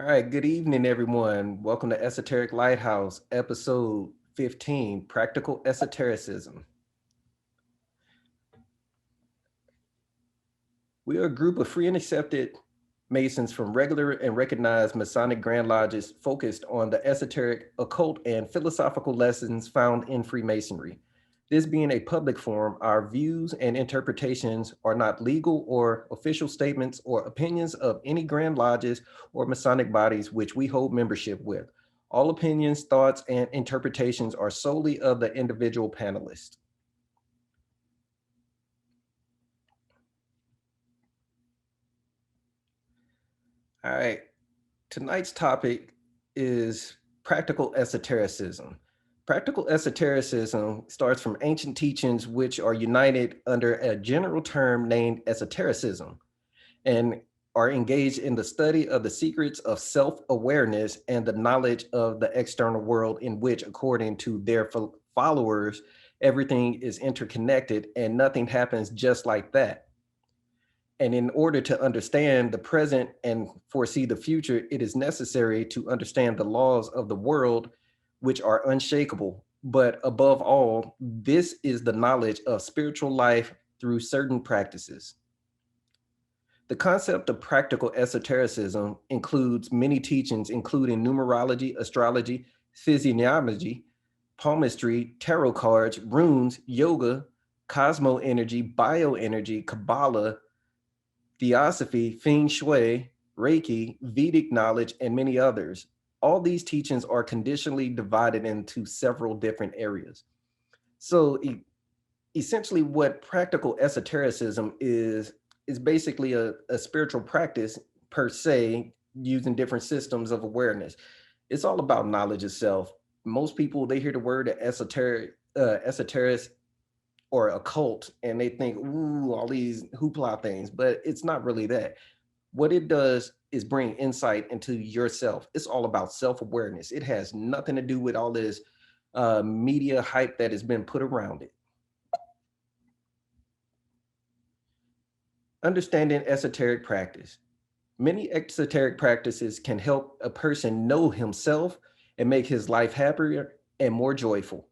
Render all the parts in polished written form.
All right, good evening, everyone. Welcome to Esoteric Lighthouse, episode 15, Practical Esotericism. We are a group of free and accepted Masons from regular and recognized Masonic Grand Lodges focused on the esoteric, occult, and philosophical lessons found in Freemasonry. This being a public forum, our views and interpretations are not legal or official statements or opinions of any Grand Lodges or Masonic bodies which we hold membership with. All opinions, thoughts, and interpretations are solely of the individual panelists. All right, tonight's topic is practical esotericism. Practical esotericism starts from ancient teachings which are united under a general term named esotericism and are engaged in the study of the secrets of self-awareness and the knowledge of the external world in which, according to their followers, everything is interconnected and nothing happens just like that. And in order to understand the present and foresee the future, it is necessary to understand the laws of the world, which are unshakable. But above all, this is the knowledge of spiritual life through certain practices. The concept of practical esotericism includes many teachings, including numerology, astrology, physiognomy, palmistry, tarot cards, runes, yoga, cosmo energy, bioenergy, Kabbalah, Theosophy, Feng Shui, Reiki, Vedic knowledge, and many others. All these teachings are conditionally divided into several different areas. So essentially what practical esotericism is basically a spiritual practice per se, using different systems of awareness. It's all about knowledge itself. Most people, they hear the word esoteric or occult and they think, ooh, all these hoopla things, but it's not really that. What it does is bring insight into yourself. It's all about self-awareness. It has nothing to do with all this media hype that has been put around it. Understanding esoteric practice. Many esoteric practices can help a person know himself and make his life happier and more joyful.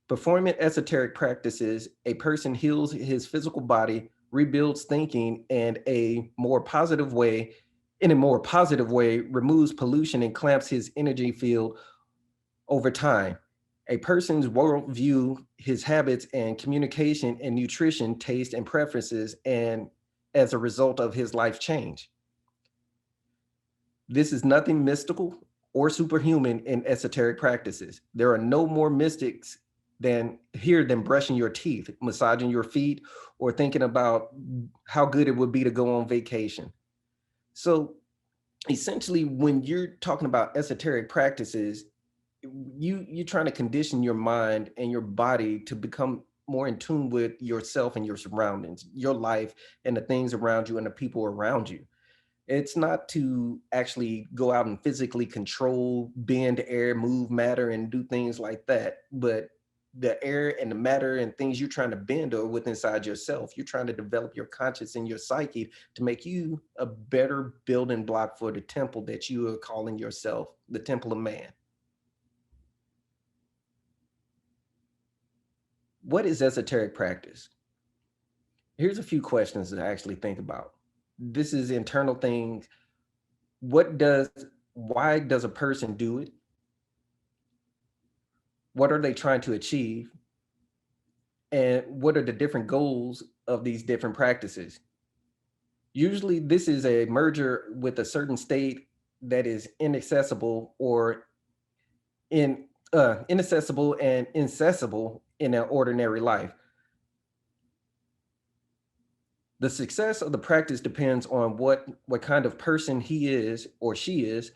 Performing esoteric practices, a person heals his physical body, rebuilds thinking, and in a more positive way, removes pollution and clamps his energy field over time. A person's worldview, his habits, and communication and nutrition, taste, and preferences, and as a result of his life change. This is nothing mystical or superhuman in esoteric practices. There are no more mystics than brushing your teeth, massaging your feet, or thinking about how good it would be to go on vacation. So essentially, when you're talking about esoteric practices, you're trying to condition your mind and your body to become more in tune with yourself and your surroundings, your life, and the things around you and the people around you. It's not to actually go out and physically control, bend air, move matter, and do things like that. But the air and the matter and things you're trying to bend are within inside yourself. You're trying to develop your conscience and your psyche to make you a better building block for the temple that you are calling yourself, the temple of man. What is esoteric practice? Here's a few questions to actually think about. This is internal things. What does, why does a person do it? What are they trying to achieve? And what are the different goals of these different practices? Usually, this is a merger with a certain state that is inaccessible or inaccessible and inaccessible in an ordinary life. The success of the practice depends on what kind of person he is or she is,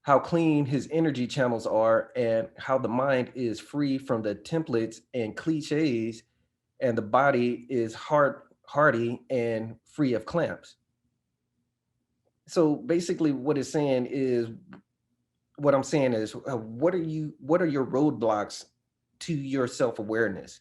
how clean his energy channels are, and how the mind is free from the templates and cliches, and the body is hardy and free of clamps. So basically, what I'm saying is, what are your roadblocks to your self awareness?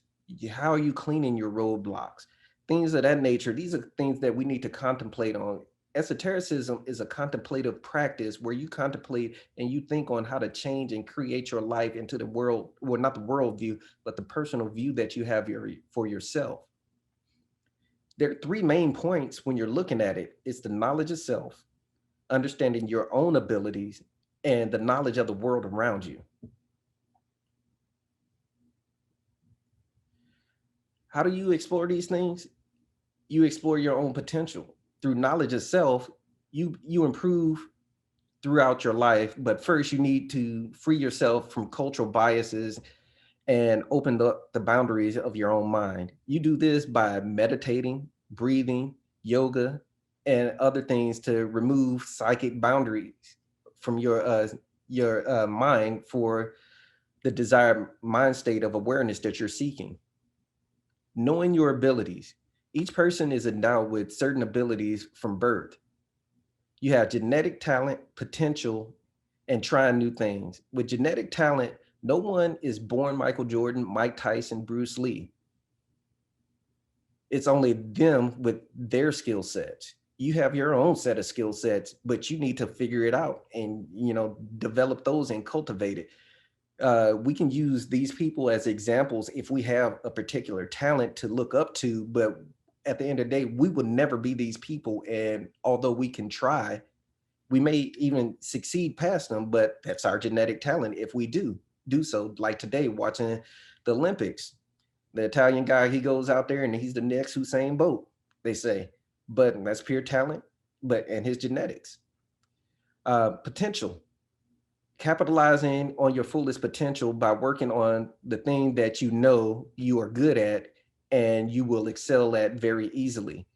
How are you cleaning your roadblocks? Things of that nature. These are things that we need to contemplate on Esotericism is a contemplative practice where you contemplate and you think on how to change and create your life into the world, well, not the world view, but the personal view that you have for yourself. There are three main points when you're looking at it. It's the knowledge of self, understanding your own abilities, and the knowledge of the world around you. How do you explore these things? You explore your own potential. Through knowledge of self, you improve throughout your life, but first you need to free yourself from cultural biases and open up the boundaries of your own mind. You do this by meditating, breathing, yoga, and other things to remove psychic boundaries from your mind for the desired mind state of awareness that you're seeking. Knowing your abilities. Each person is endowed with certain abilities from birth. You have genetic talent, potential, and trying new things. With genetic talent, no one is born Michael Jordan, Mike Tyson, Bruce Lee. It's only them with their skill sets. You have your own set of skill sets, but you need to figure it out and develop those and cultivate it. We can use these people as examples if we have a particular talent to look up to, but at the end of the day, we will never be these people. And although we can try, we may even succeed past them, but that's our genetic talent if we do so. Like today, watching the Olympics, the Italian guy, he goes out there and he's the next Usain Bolt, they say, but that's pure talent, but and his genetics. Potential, capitalizing on your fullest potential by working on the thing that you know you are good at and you will excel at very easily.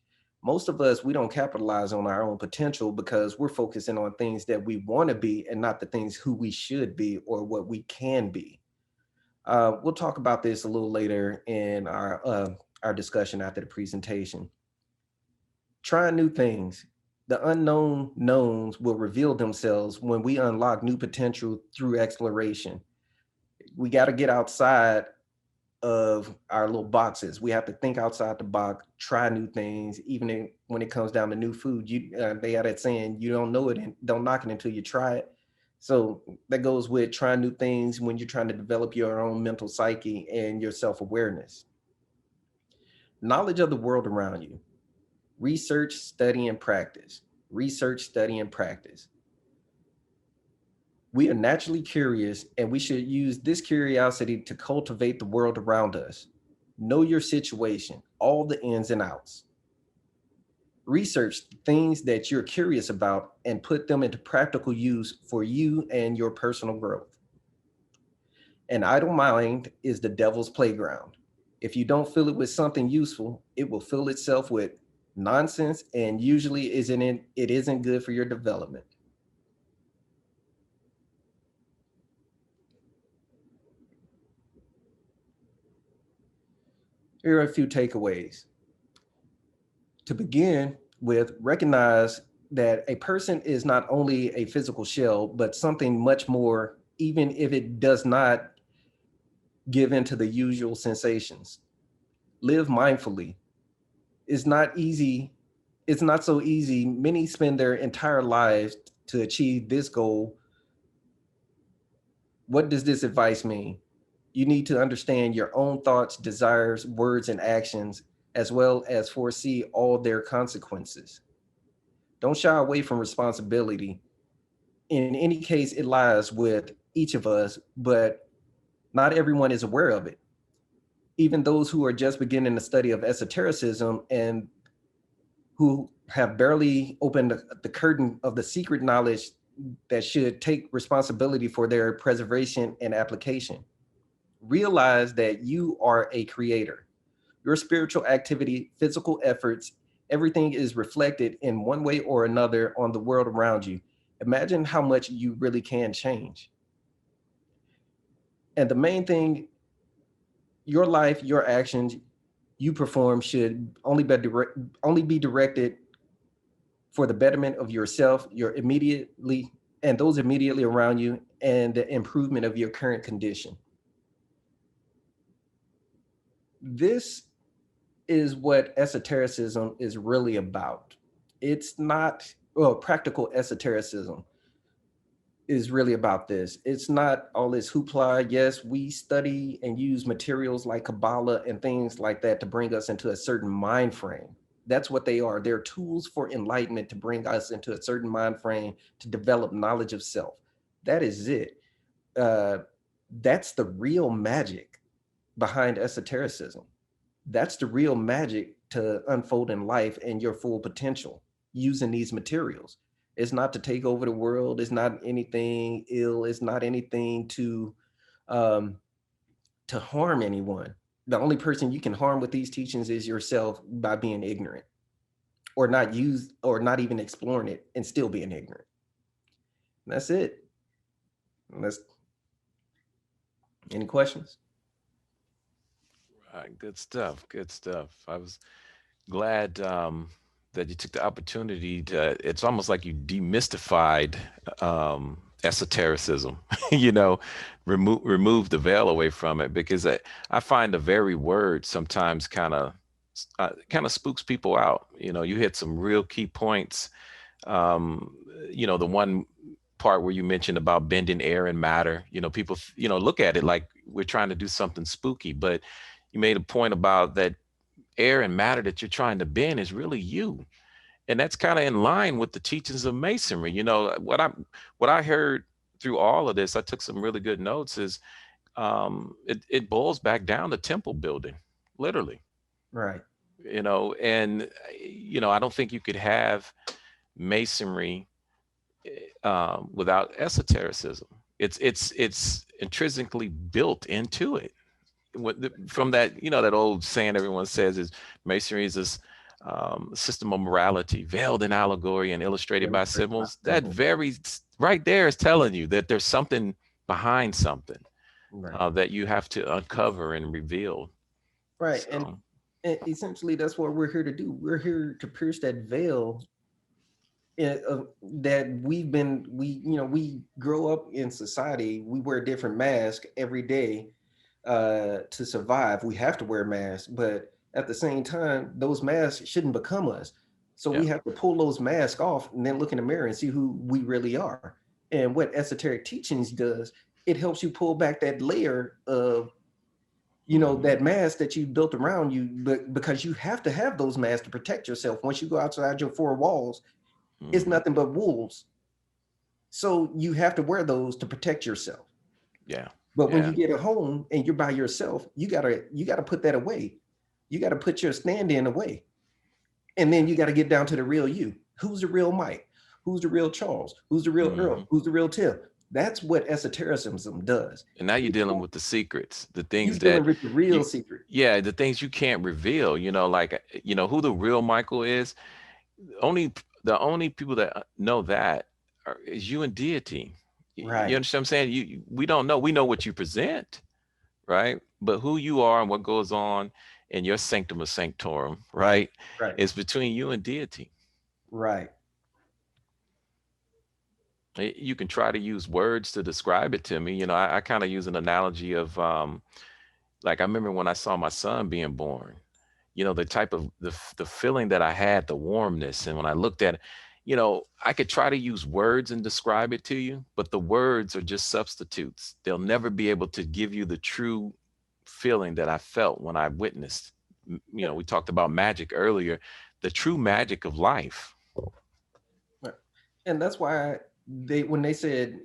Most of us, we don't capitalize on our own potential because we're focusing on things that we want to be and not the things who we should be or what we can be. We'll talk about this a little later in our discussion after the presentation. Trying new things. The unknown knowns will reveal themselves when we unlock new potential through exploration. We got to get outside of our little boxes. We have to think outside the box, try new things, when it comes down to new food. They had that saying, you don't know it and don't knock it until you try it. So that goes with trying new things when you're trying to develop your own mental psyche and your self-awareness. Knowledge of the world around you. Research, study, and practice. Research, study, and practice. We are naturally curious, and we should use this curiosity to cultivate the world around us. Know your situation, all the ins and outs. Research things that you're curious about and put them into practical use for you and your personal growth. An idle mind is the devil's playground. If you don't fill it with something useful, it will fill itself with nonsense and usually it isn't good for your development. Here are a few takeaways. To begin with, recognize that a person is not only a physical shell, but something much more, even if it does not give into the usual sensations. Live mindfully. It's not easy. It's not so easy. Many spend their entire lives to achieve this goal. What does this advice mean? You need to understand your own thoughts, desires, words, and actions, as well as foresee all their consequences. Don't shy away from responsibility. In any case, it lies with each of us, but not everyone is aware of it. Even those who are just beginning the study of esotericism and who have barely opened the curtain of the secret knowledge that should take responsibility for their preservation and application. Realize that you are a creator. Your spiritual activity, physical efforts, everything is reflected in one way or another on the world around you. Imagine how much you really can change. And the main thing, your life, your actions you perform should only be directed for the betterment of yourself, your immediately, and those immediately around you, and the improvement of your current condition. This is what esotericism is really about. It's not, well, practical esotericism is really about this. It's not all this hoopla. Yes, we study and use materials like Kabbalah and things like that to bring us into a certain mind frame. That's what they are. They're tools for enlightenment to bring us into a certain mind frame to develop knowledge of self. That is it. Uh, that's the real magic behind esotericism. That's the real magic to unfold in life and your full potential using these materials. It's not to take over the world. It's not anything ill. It's not anything um, to harm anyone. The only person you can harm with these teachings is yourself by being ignorant or not use or not even exploring it and still being ignorant. And that's it. That's any questions? Right, good stuff. Good stuff. I was glad that you took the opportunity to. It's almost like you demystified esotericism. you know, remove the veil away from it because I find the very word sometimes kind of spooks people out. You hit some real key points. Um, the one part where you mentioned about bending air and matter. People look at it like we're trying to do something spooky, but you made a point about that air and matter that you're trying to bend is really you, and that's kind of in line with the teachings of masonry. What I heard through all of this, I took some really good notes, is it boils back down to temple building, literally. Right. And I don't think you could have masonry without esotericism. It's intrinsically built into it. From that, that old saying everyone says is masonry is this system of morality veiled in allegory and illustrated by Illustrated by symbols. That symbol. very right there is telling you that there's something behind something Right. that you have to uncover and reveal. Right. So And essentially that's what we're here to do. We're here to pierce that veil that we grow up in society. We wear different masks every day to survive. We have to wear masks, but at the same time those masks shouldn't become us. So we yeah, have to pull those masks off and then look in the mirror and see who we really are. And what esoteric teachings does, it helps you pull back that layer of hmm, that mask that you built around you, but because you have to have those masks to protect yourself. Once you go outside your four walls, it's hmm, nothing but wolves. So you have to wear those to protect yourself. yeah, But when yeah. you get at home and you're by yourself, you gotta put that away. You gotta put your stand-in away. And then you gotta get down to the real you. Who's the real Mike? Who's the real Charles? Who's the real Earl? Hmm. Who's the real Tim? That's what esotericism does. And now you're It dealing helps with the secrets, the you things dealing that with the real you, secret. yeah, the things you can't reveal. Like who the real Michael is. Only the only people that know that is you and deity. You Right, understand what I'm saying? We don't know. We know what you present, right? But who you are and what goes on in your sanctum of sanctorum, right, right, is between you and deity. right. You can try to use words to describe it to me. I kind of use an analogy of like I remember when I saw my son being born. The type of the feeling that I had, the warmness, and when I looked at it, I could try to use words and describe it to you, but the words are just substitutes. They'll never be able to give you the true feeling that I felt when I witnessed. We talked about magic earlier, the true magic of life. Right. And that's why when they said,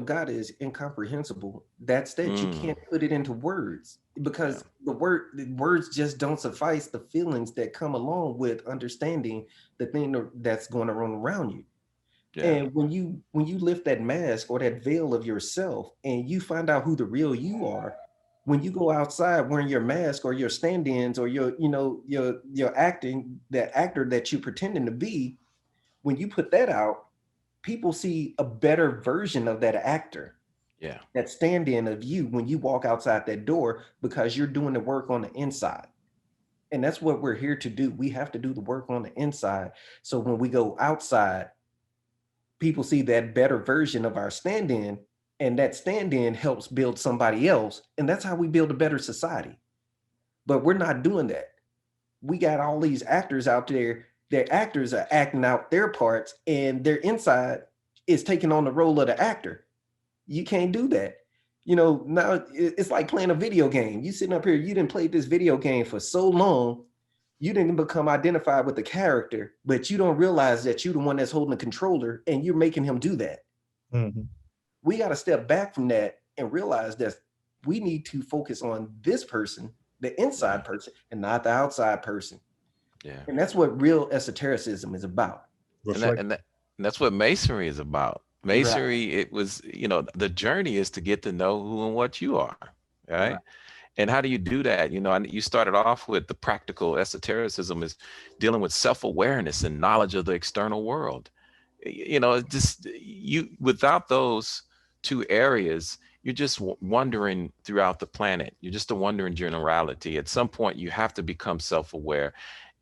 God is incomprehensible, that's that you Mm, can't put it into words yeah, because the words just don't suffice the feelings that come along with understanding the thing that's going on around you. yeah, And when you lift that mask or that veil of yourself and you find out who the real you are, when you go outside wearing your mask or your stand-ins or your acting, that actor that you're pretending to be, when you put that out, people see a better version of that actor, yeah, that stand-in of you when you walk outside that door because you're doing the work on the inside. And that's what we're here to do. We have to do the work on the inside. So when we go outside, people see that better version of our stand-in, and that stand-in helps build somebody else. And that's how we build a better society. But we're not doing that. We got all these actors out there. Their actors are acting out their parts, and their inside is taking on the role of the actor. You can't do that. Now it's like playing a video game. You sitting up here, you didn't play this video game for so long, you didn't become identified with the character, but you don't realize that you're the one that's holding the controller and you're making him do that. Mm-hmm. We got to step back from that and realize that we need to focus on this person, the inside person, and not the outside person. Yeah. And that's what real esotericism is about. And that's what Masonry is about. Masonry, Right. it was, the journey is to get to know who and what you are, right? And how do you do that? You started off with the practical esotericism is dealing with self-awareness and knowledge of the external world. Just without those two areas, you're just wandering throughout the planet. You're just a wandering generality. At some point, you have to become self-aware,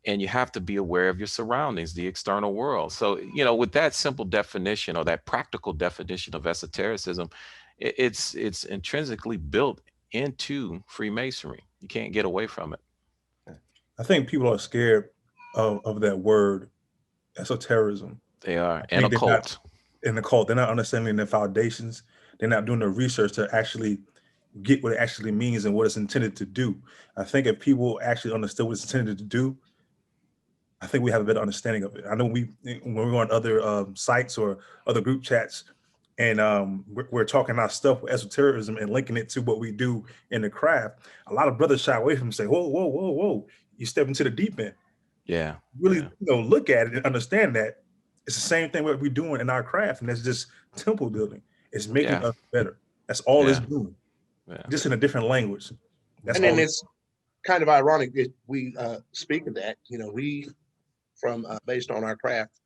and you have to be aware of your surroundings, the external world. So, with that simple definition, or that practical definition of esotericism, it's intrinsically built into Freemasonry. You can't get away from it. I think people are scared of that word, esotericism. They are, and occult. In the cult, they're not understanding the foundations. They're not doing the research to actually get what it actually means and what it's intended to do. I think if people actually understood what it's intended to do, I think we have a better understanding of it. I know when we're on other sites or other group chats, and we're talking our stuff with esotericism and linking it to what we do in the craft, a lot of brothers shy away from saying, whoa, whoa, whoa, whoa, you step into the deep end. Yeah. Really, look at it and understand that it's the same thing what we're doing in our craft, and that's just temple building. It's making us better. That's all it's doing, just in a different language. And then it's kind of ironic that we speak of that. We from based on our craft,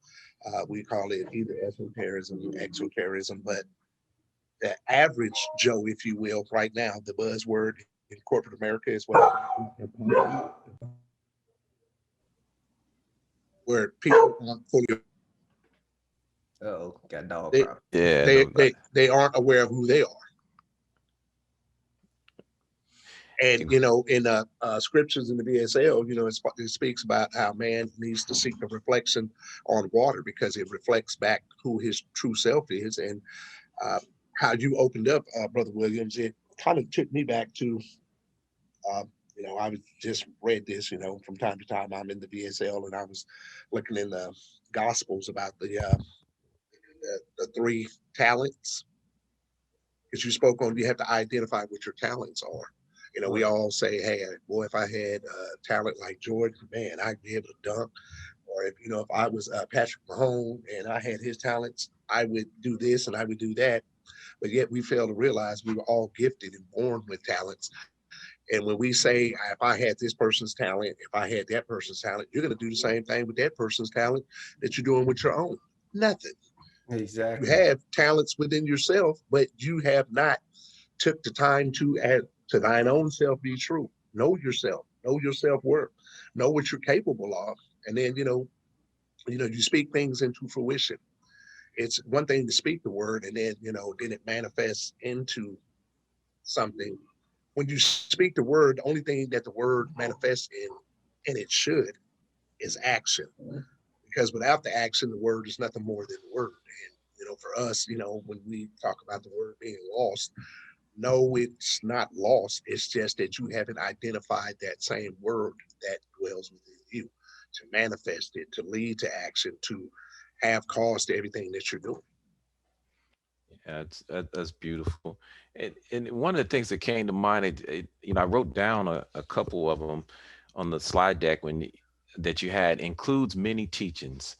we call it either esotericism or exotericism, but the average Joe, if you will, right now, the buzzword in corporate America is where people aren't fully. Oh, got dog problem. Yeah, they aren't aware of who they are. And in scriptures in the BSL, it speaks about how man needs to seek the reflection on water because it reflects back who his true self is. And how you opened up, Brother Williams, it kind of took me back to, I was just read this, from time to time I'm in the BSL and I was looking in the Gospels about the 3 talents. Because you spoke on, you have to identify what your talents are. We all say, hey, boy, if I had a talent like Jordan, man, I'd be able to dunk. Or if I was Patrick Mahomes and I had his talents, I would do this and I would do that. But yet we fail to realize we were all gifted and born with talents. And when we say, if I had this person's talent, if I had that person's talent, you're going to do the same thing with that person's talent that you're doing with your own. Nothing. Exactly. You have talents within yourself, but you have not took the time to add to thine own self be true. Know yourself, know your self-worth, know what you're capable of. And then, you speak things into fruition. It's one thing to speak the word and then, then it manifests into something. When you speak the word, the only thing that the word manifests in, and it should, is action. Because without the action, the word is nothing more than the word. And, for us, when we talk about the word being lost, no, it's not lost. It's just that you haven't identified that same word that dwells within you to manifest it, to lead to action, to have cause to everything that you're doing. Yeah, that's beautiful. And one of the things that came to mind, I wrote down a couple of them on the slide deck that you had, includes many teachings.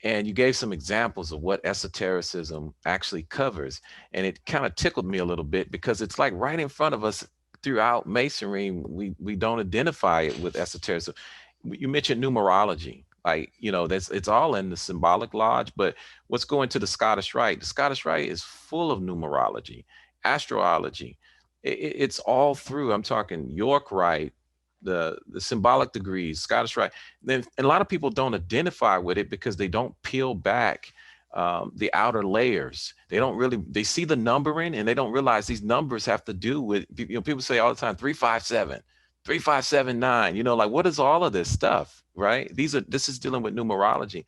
And you gave some examples of what esotericism actually covers. And it kind of tickled me a little bit because it's like right in front of us throughout Masonry. We don't identify it with esotericism. You mentioned numerology. It's all in the symbolic lodge, but what's going to the Scottish Rite? The Scottish Rite is full of numerology, astrology. It's all through. I'm talking York Rite, the symbolic degrees, Scottish Rite. And a lot of people don't identify with it because they don't peel back the outer layers. They see the numbering and they don't realize these numbers have to do with, people say all the time, 357, 3579, what is all of this stuff? right? This is dealing with numerology.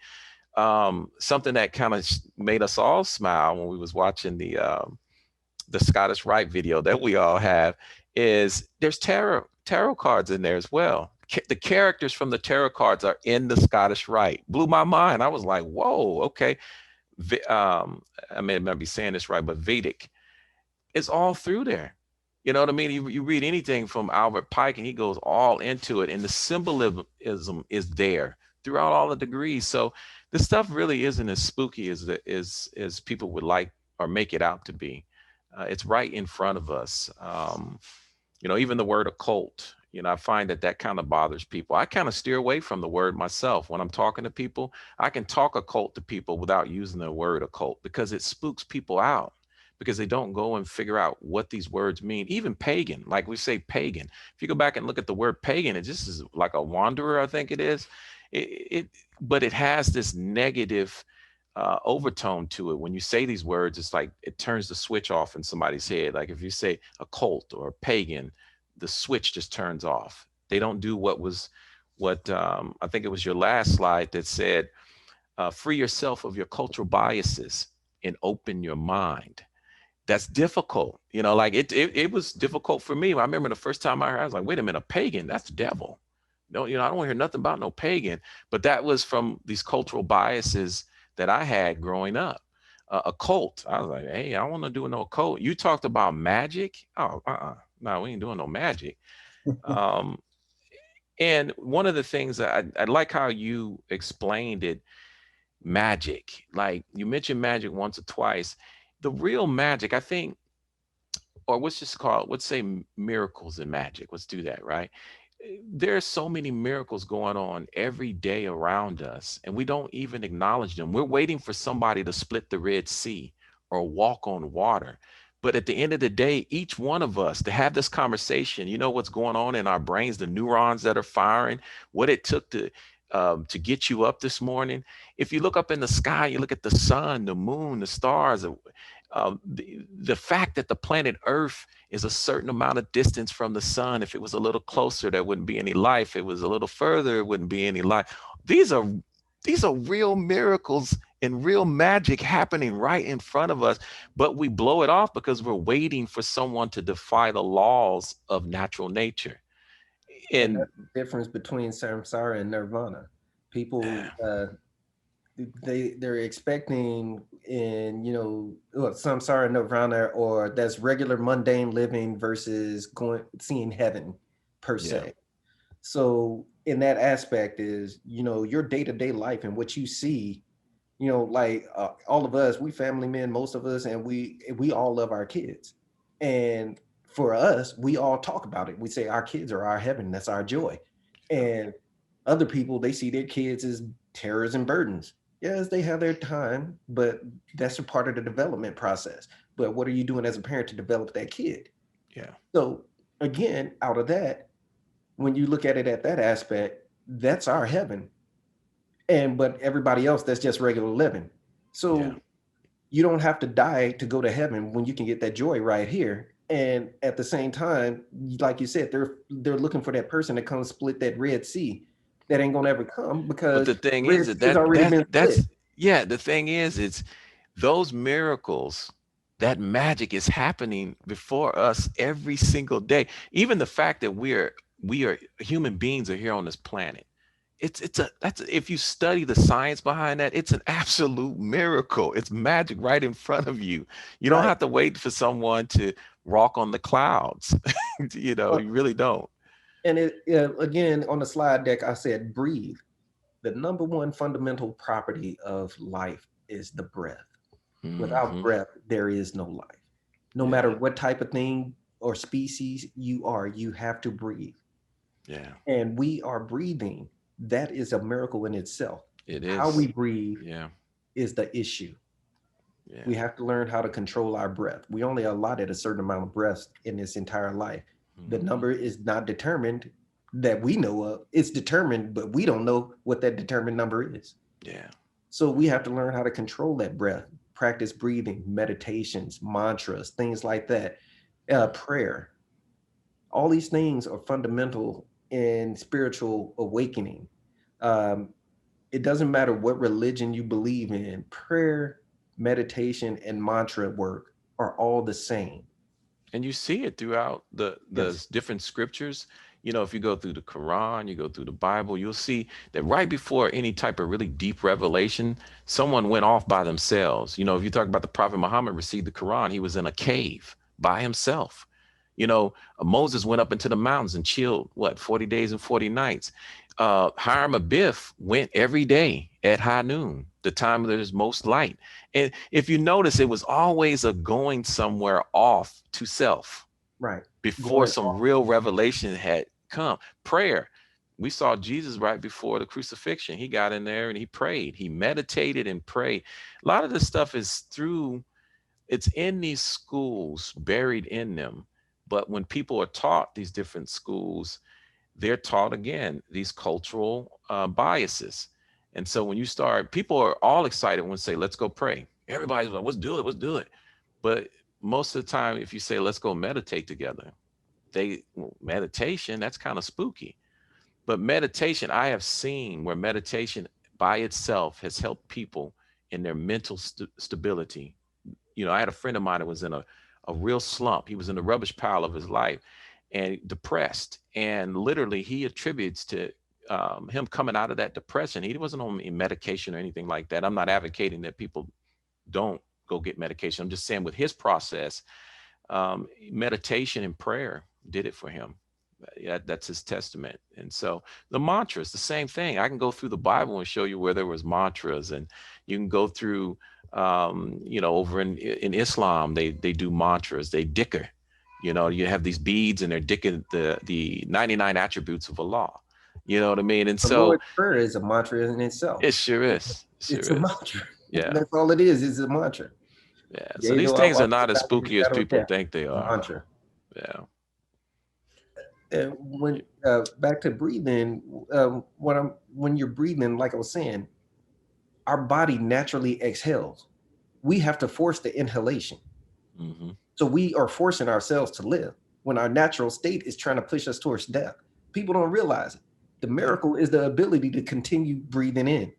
Something that kind of made us all smile when we was watching the Scottish Rite video that we all have is there's tarot cards in there as well. The characters from the tarot cards are in the Scottish Rite. Blew my mind. I was like, whoa, okay. I may not be saying this right, but Vedic is all through there. You know what I mean? You read anything from Albert Pike and he goes all into it, and the symbolism is there throughout all the degrees. So this stuff really isn't as spooky as people would like or make it out to be. It's right in front of us. Even the word occult, I find that kind of bothers people. I kind of steer away from the word myself when I'm talking to people. I can talk occult to people without using the word occult because it spooks people out, because they don't go and figure out what these words mean. Even pagan, like we say pagan. If you go back and look at the word pagan, it just is like a wanderer, I think it is. But it has this negative overtone to it. When you say these words, it's like it turns the switch off in somebody's head. Like if you say occult or pagan, the switch just turns off. They don't do what I think it was your last slide that said, free yourself of your cultural biases and open your mind. That's difficult. Like it was difficult for me. I remember the first time I heard, I was like, wait a minute, a pagan, that's the devil. No, I don't want to hear nothing about no pagan. But that was from these cultural biases that I had growing up. A cult. I was like, hey, I don't want to do no occult. You talked about magic. Oh, no, we ain't doing no magic. And one of the things that I like how you explained it, magic. Like you mentioned magic once or twice. The real magic, I think, or let's just call it, let's say miracles and magic. Let's do that, right? There's so many miracles going on every day around us, and we don't even acknowledge them. We're waiting for somebody to split the Red Sea or walk on water. But at the end of the day, each one of us to have this conversation, what's going on in our brains, the neurons that are firing, what it took to get you up this morning. If you look up in the sky, you look at the sun, the moon, the stars, the fact that the planet Earth is a certain amount of distance from the sun. If it was a little closer, there wouldn't be any life. If it was a little further, it wouldn't be any life. These are real miracles and real magic happening right in front of us, but we blow it off because we're waiting for someone to defy the laws of natural nature. And And that's the difference between Samsara and Nirvana. People they're expecting in Samsara and Nirvana, or that's regular mundane living versus seeing heaven per se. So in that aspect is your day-to-day life and what you see, like all of us, we family men, most of us, and we all love our kids. And for us, we all talk about it. We say our kids are our heaven, that's our joy. And other people, they see their kids as terrors and burdens. Yes, they have their time, but that's a part of the development process. But what are you doing as a parent to develop that kid? yeah, So again, out of that, when you look at it at that aspect, that's our heaven. But everybody else, that's just regular living. So you don't have to die to go to heaven when you can get that joy right here. And at the same time, like you said, they're looking for that person to come split that Red Sea. That ain't gonna ever come but because the thing Red is Sea has already been split. the thing is, it's those miracles, that magic is happening before us every single day. Even the fact that we are human beings are here on this planet. That's, if you study the science behind that, it's an absolute miracle. It's magic right in front of you. You don't Right. have to wait for someone to walk on the clouds. Well, You really don't. and again, on the slide deck, I said breathe. The number one fundamental property of life is the breath. Without Hmm. breath, there is no life. No Yeah, matter what type of thing or species you are, you have to breathe. yeah, And we are breathing. That is a miracle in itself. it How we is. breathe Yeah, is the issue. yeah, We have to learn how to control our breath. We only allotted a certain amount of breath in this entire life. The hmm, number is not determined that we know of. It's determined, but we don't know what that determined number is. yeah, So we have to learn how to control that breath, practice breathing, meditations, mantras, things like that, prayer. All these things are fundamental in spiritual awakening. It doesn't matter what religion you believe in, prayer, meditation, and mantra work are all the same. And you see it throughout the Yes. different scriptures. You know, if you go through the Quran, you go through the Bible, you'll see that right before any type of really deep revelation, someone went off by themselves. You know, if you talk about the Prophet Muhammad received the Quran, he was in a cave by himself. You know, Moses went up into the mountains and chilled, what, 40 days and 40 nights. Hiram Abiff went every day at high noon, the time there's most light. And if you notice, it was always a going somewhere off to self Right. before Going some off. real revelation had come. Prayer. We saw Jesus right before the crucifixion. He got in there and he prayed. He meditated and prayed. A lot of this stuff is through, it's in these schools, buried in them. But when people are taught these different schools, they're taught again these cultural biases. And so when you start, people are all excited when say, let's go pray. Everybody's like, let's do it. But most of the time, if you say, let's go meditate together, meditation, that's kind of spooky. But meditation, I have seen where meditation by itself has helped people in their mental stability. You know, I had a friend of mine that was in a real slump. He was in the rubbish pile of his life and depressed. And literally he attributes to him coming out of that depression. He wasn't on medication or anything like that. I'm not advocating that people don't go get medication. I'm just saying with his process, meditation and prayer did it for him. Yeah, that's his testament. And so the mantras, the same thing. I can go through the Bible and show you where there was mantras, and you can go through, you know, over in Islam, they do mantras, they dhikr. You know, you have these beads and they're dhikr the 99 attributes of Allah. You know what I mean? And The so Lord's Prayer is a mantra in itself. it sure is. It sure It's a is. mantra. Yeah. That's all it is a mantra. Yeah. So Yea, these though I things are walk through not the as valley of the spooky as shadow of people death, think they a are. mantra. Yeah. And when back to breathing, when you're breathing, like I was saying, our body naturally exhales. We have to force the inhalation. Mm-hmm. So we are forcing ourselves to live when our natural state is trying to push us towards death. People don't realize it. The miracle is the ability to continue breathing in.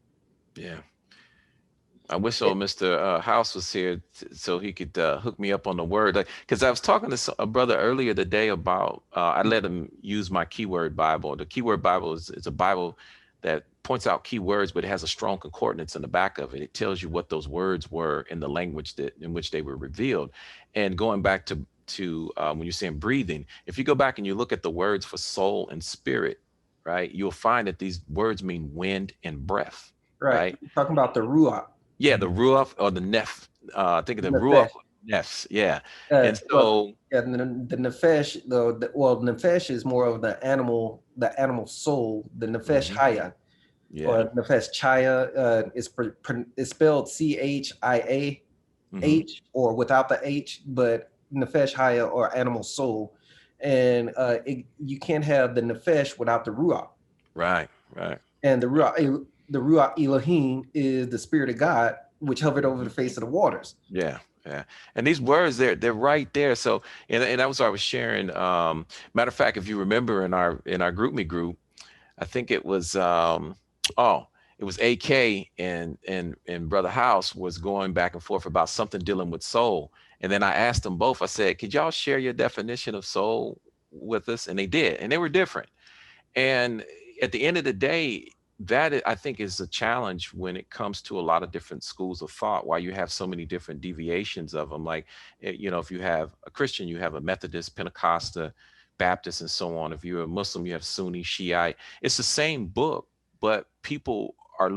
Yeah. I wish old Mr. House was here so he could hook me up on the word. Because I was talking to a brother earlier today about, I let him use my keyword Bible. The keyword Bible is a Bible that points out keywords, but it has a strong concordance in the back of it. It tells you what those words were in the language in which they were revealed. And going back to when you're saying breathing, if you go back and you look at the words for soul and spirit, right, you'll find that these words mean wind and breath, right? We're talking about the ruach. Yeah, the ruach or the neph. I think of the ruach, Nefesh. nefs. Yeah, Uh, and well, so yeah, the nefesh, nefesh is more of the animal soul. The nefesh mhm, haya yeah, or nefesh chaya is spelled CHIAH hmm, or without the H, but nefesh haya or animal soul, and you can't have the nefesh without the ruach. right, right, And the ruach Elohim is the spirit of God, which hovered over the mhm, face of the waters. yeah, yeah. And these words, they're right there. So, and that was what I was sharing. Matter of fact, if you remember in our group me group, I think it was oh, it was AK and Brother House was going back and forth about something dealing with soul. And then I asked them both, I said, could y'all share your definition of soul with us? And they did, and they were different. And at the end of the day, I think is a challenge when it comes to a lot of different schools of thought, why you have so many different deviations of them. Like, you know, if you have a Christian, you have a Methodist, Pentecostal, Baptist, and so on. If you're a Muslim, you have Sunni, Shiite. It's the same book, but people are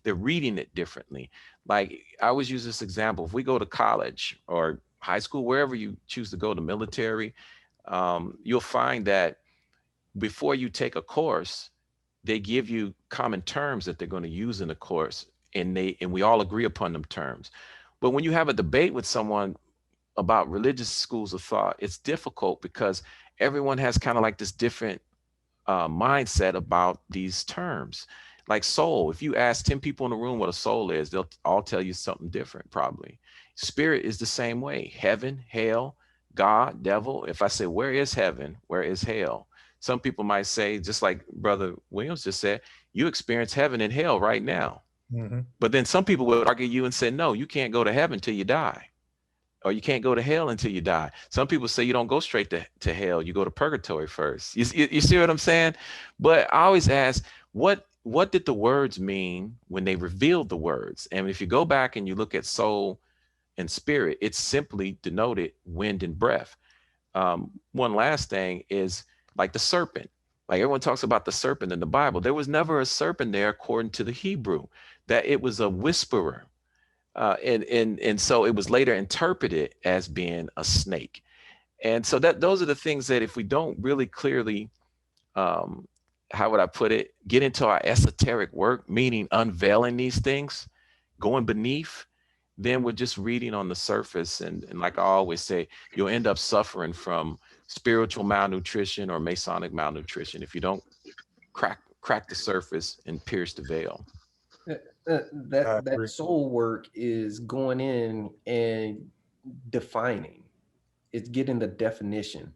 they're reading it differently. Like, I always use this example. If we go to college or high school, wherever you choose to go, to military, you'll find that before you take a course, they give you common terms that they're going to use in the course, and we all agree upon them terms. But when you have a debate with someone about religious schools of thought, it's difficult because everyone has kind of like this different mindset about these terms. Like soul, if you ask 10 people in the room what a soul is, they'll all tell you something different, probably. Spirit is the same way. Heaven, hell, God, devil. If I say, where is heaven? Where is hell? Some people might say, just like Brother Williams just said, you experience heaven and hell right now. Mm-hmm. But then some people would argue you and say, no, you can't go to heaven till you die, or you can't go to hell until you die. Some people say you don't go straight to hell, you go to purgatory first. You see what I'm saying? But I always ask, what did the words mean when they revealed the words? And if you go back and you look at soul and spirit, it's simply denoted wind and breath. One last thing is like the serpent. Like everyone talks about the serpent in the Bible. There was never a serpent there according to the Hebrew, that it was a whisperer. And so it was later interpreted as being a snake. And so that those are the things that if we don't really clearly, how would I put it, get into our esoteric work, meaning unveiling these things, going beneath, then we're just reading on the surface. And like I always say, you'll end up suffering from spiritual malnutrition or Masonic malnutrition if you don't crack the surface and pierce the veil. That soul work is going in and defining. It's getting the definition,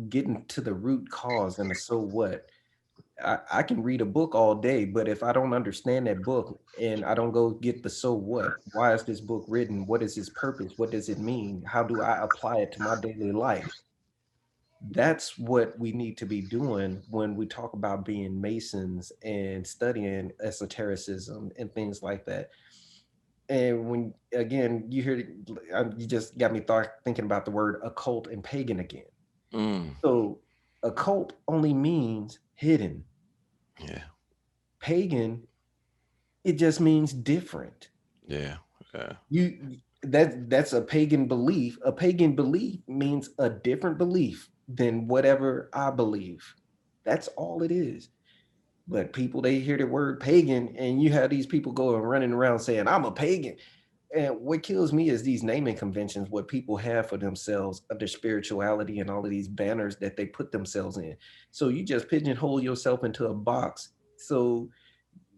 getting to the root cause and the so what. I can read a book all day, but if I don't understand that book and I don't go get the so what, why is this book written? What is its purpose? What does it mean? How do I apply it to my daily life? That's what we need to be doing when we talk about being Masons and studying esotericism and things like that. And when, again, you hear, you just got me thinking about the word occult and pagan again. So occult only means hidden. Yeah. Pagan, it just means different. Yeah. That's a pagan belief. A pagan belief means a different belief than whatever I believe. That's all it is. But people, they hear the word pagan, and you have these people going running around saying, I'm a pagan. And what kills me is these naming conventions, what people have for themselves under spirituality and all of these banners that they put themselves in. So you just pigeonhole yourself into a box. So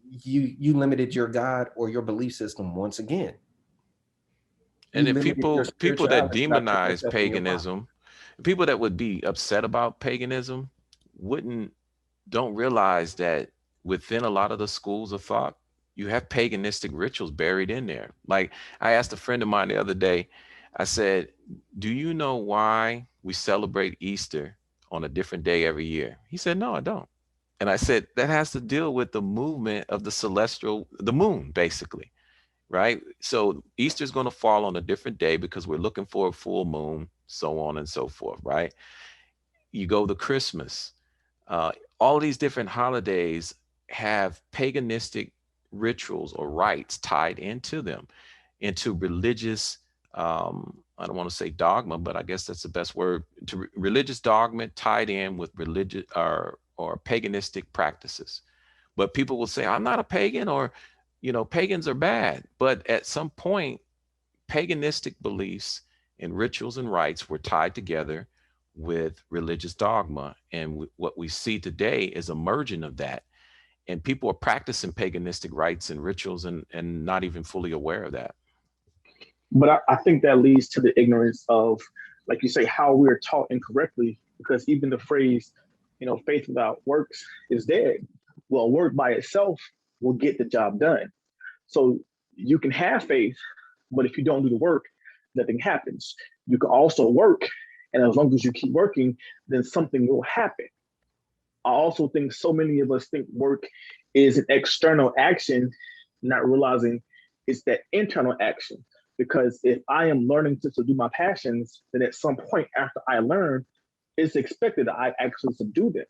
you limited your God or your belief system once again. And if people that demonize paganism, people that would be upset about paganism don't realize that within a lot of the schools of thought, you have paganistic rituals buried in there. Like I asked a friend of mine the other day, I said, do you know why we celebrate Easter on a different day every year? He said, no, I don't. And I said, that has to deal with the movement of the moon, basically, right? So Easter is going to fall on a different day because we're looking for a full moon, so on and so forth, right? You go to Christmas. All these different holidays have paganistic rituals or rites tied into them, into religious, I don't want to say dogma, but I guess that's the best word, to religious dogma tied in with religious or paganistic practices. But people will say, I'm not a pagan, or, pagans are bad. But at some point, paganistic beliefs and rituals and rites were tied together with religious dogma. And what we see today is a merging of that. And people are practicing paganistic rites and rituals and not even fully aware of that. But I think that leads to the ignorance of, like you say, how we're taught incorrectly, because even the phrase, faith without works is dead. Well, work by itself will get the job done. So you can have faith, but if you don't do the work, nothing happens. You can also work, and as long as you keep working, then something will happen. I also think so many of us think work is an external action, not realizing it's that internal action. Because if I am learning to subdue my passions, then at some point after I learn, it's expected that I actually subdue them.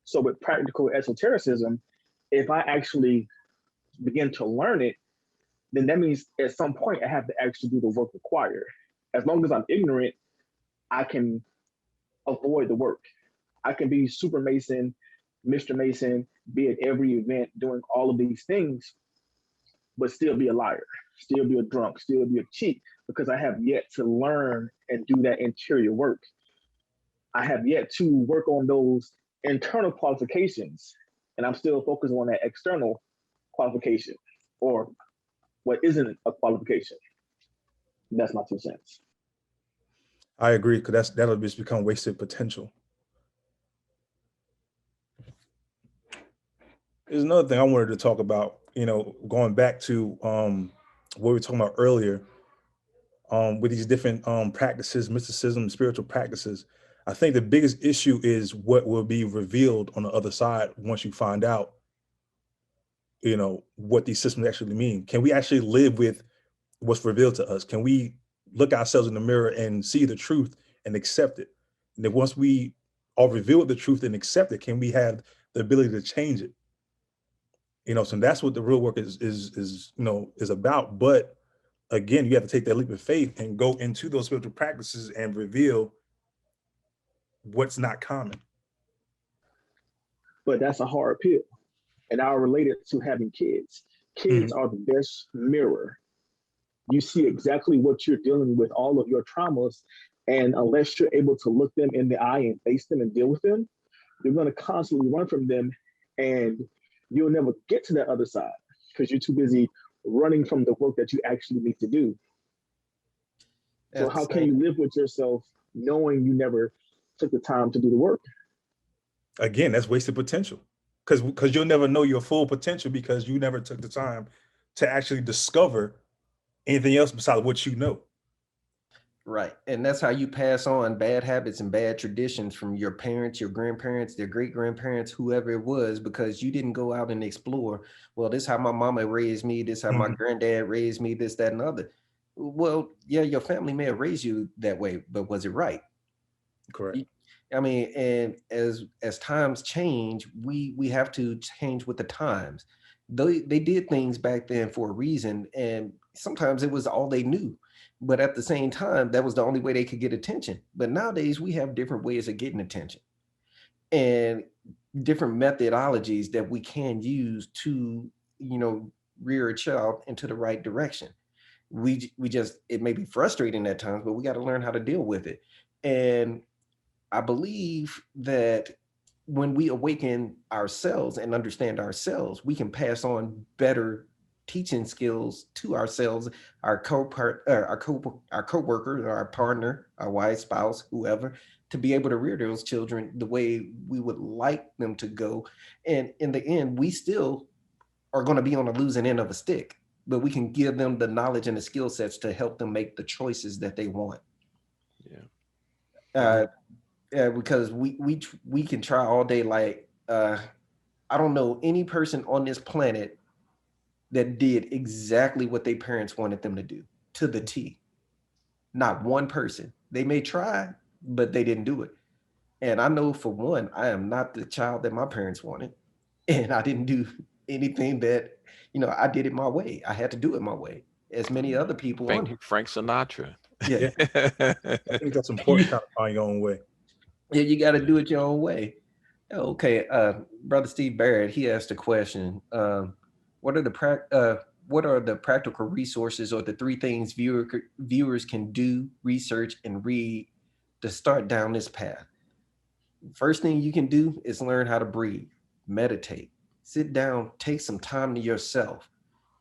So with practical esotericism, if I actually begin to learn it, then that means at some point I have to actually do the work required. As long as I'm ignorant, I can avoid the work. I can be Super Mason, Mr. Mason, be at every event doing all of these things, but still be a liar, still be a drunk, still be a cheat, because I have yet to learn and do that interior work. I have yet to work on those internal qualifications, and I'm still focused on that external qualification, or what isn't a qualification. That's my 2 cents. I agree, because that'll just become wasted potential. There's another thing I wanted to talk about, going back to what we were talking about earlier, with these different practices, mysticism, spiritual practices. I think the biggest issue is what will be revealed on the other side once you find out, what these systems actually mean. Can we actually live with what's revealed to us? Can we look ourselves in the mirror and see the truth and accept it? And then once we are revealed the truth and accept it, can we have the ability to change it? So that's what the real work is about. But again, you have to take that leap of faith and go into those spiritual practices and reveal what's not common. But that's a hard pill. And I'll relate it to having kids. Kids are the best mirror. You see exactly what you're dealing with, all of your traumas. And unless you're able to look them in the eye and face them and deal with them, you're going to constantly run from them. And you'll never get to that other side because you're too busy running from the work that you actually need to do. So how can you live with yourself knowing you never took the time to do the work? Again, that's wasted potential, because you'll never know your full potential because you never took the time to actually discover anything else besides what you know. Right. And that's how you pass on bad habits and bad traditions from your parents, your grandparents, their great grandparents, whoever it was, because you didn't go out and explore. Well, this is how my mama raised me. This is how my granddad raised me, this, that, and other. Well, yeah, your family may have raised you that way, but was it right? Correct. I mean, and as times change, we have to change with the times. They did things back then for a reason, and sometimes it was all they knew. But at the same time, that was the only way they could get attention. But nowadays, we have different ways of getting attention and different methodologies that we can use to, rear a child into the right direction. We just, it may be frustrating at times, but we got to learn how to deal with it. And I believe that when we awaken ourselves and understand ourselves, we can pass on better teaching skills to ourselves, our co-worker, our partner, our wife, spouse, whoever, to be able to rear those children the way we would like them to go. And in the end, we still are going to be on the losing end of a stick, but we can give them the knowledge and the skill sets to help them make the choices that they want. Because we can try all day. Like I don't know any person on this planet that did exactly what their parents wanted them to do to the T. Not one person. They may try, but they didn't do it. And I know for one, I am not the child that my parents wanted, and I didn't do anything that I did it my way. I had to do it my way. As many other people on here. Frank Sinatra. Yeah. I think that's important, trying to find your own way. Yeah, you got to do it your own way. Okay, Brother Steve Barrett, he asked a question. What are the practical resources or the three things viewers can do, research, and read to start down this path? First thing you can do is learn how to breathe, meditate, sit down, take some time to yourself.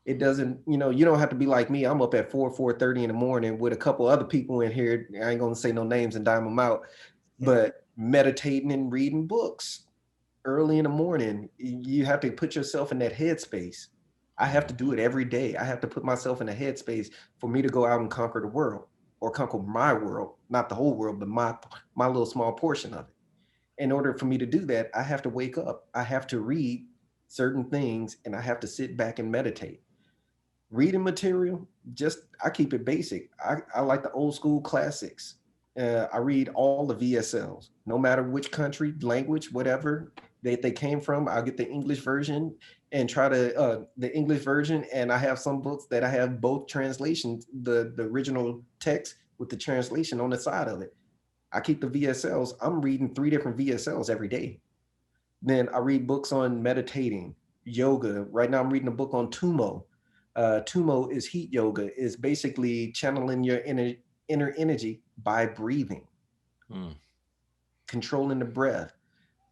It doesn't, you don't have to be like me. I'm up at 4:30 in the morning with a couple other people in here. I ain't gonna say no names and dime them out, but meditating and reading books early in the morning. You have to put yourself in that headspace. I have to do it every day. I have to put myself in a headspace for me to go out and conquer the world, or conquer my world, not the whole world, but my little small portion of it. In order for me to do that, I have to wake up. I have to read certain things, and I have to sit back and meditate. Reading material, I keep it basic. I like the old school classics. I read all the VSLs, no matter which country, language, whatever they came from. I'll get the English version and try to the English version. And I have some books that I have both translations, the original text with the translation on the side of it. I keep the VSLs. I'm reading 3 different VSLs every day. Then I read books on meditating, yoga. Right now I'm reading a book on Tumo. Tumo is heat yoga, is basically channeling your inner energy by breathing, controlling the breath,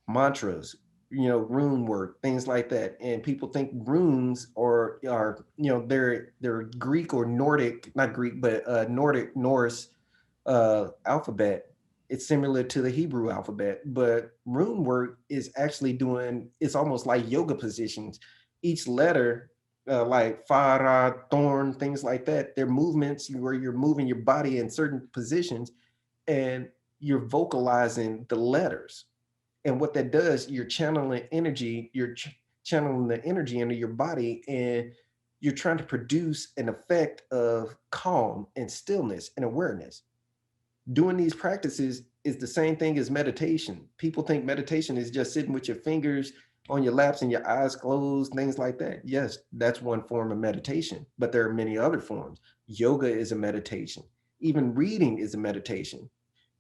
mantras, rune work, things like that. And people think runes are they're Greek or Nordic, not Greek, but Nordic Norse alphabet. It's similar to the Hebrew alphabet, but rune work is actually doing, it's almost like yoga positions. Each letter, like Farah, Thorn, things like that, they're movements where you're moving your body in certain positions and you're vocalizing the letters. And what that does, you're channeling energy, channeling the energy into your body, and you're trying to produce an effect of calm and stillness and awareness. Doing these practices is the same thing as meditation. People think meditation is just sitting with your fingers on your laps and your eyes closed, things like that. Yes, that's one form of meditation, but there are many other forms. Yoga is a meditation. Even reading is a meditation.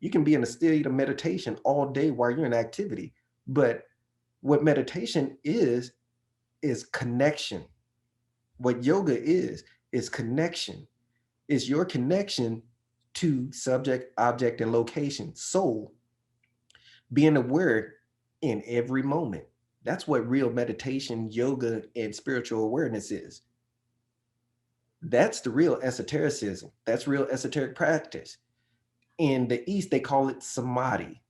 You can be in a state of meditation all day while you're in activity, but what meditation is connection. What yoga is connection. Is your connection to subject, object, and location, soul, being aware in every moment. That's what real meditation, yoga, and spiritual awareness is. That's the real esotericism. That's real esoteric practice. In the East, they call it samadhi.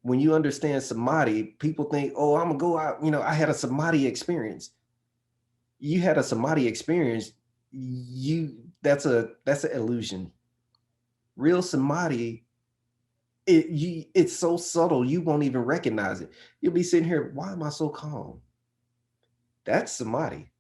When you understand samadhi, people think, oh, I'm gonna go out, I had a samadhi experience. You had a samadhi experience, that's an illusion. Real samadhi, it's so subtle you won't even recognize it. You'll be sitting here, why am I so calm? That's samadhi.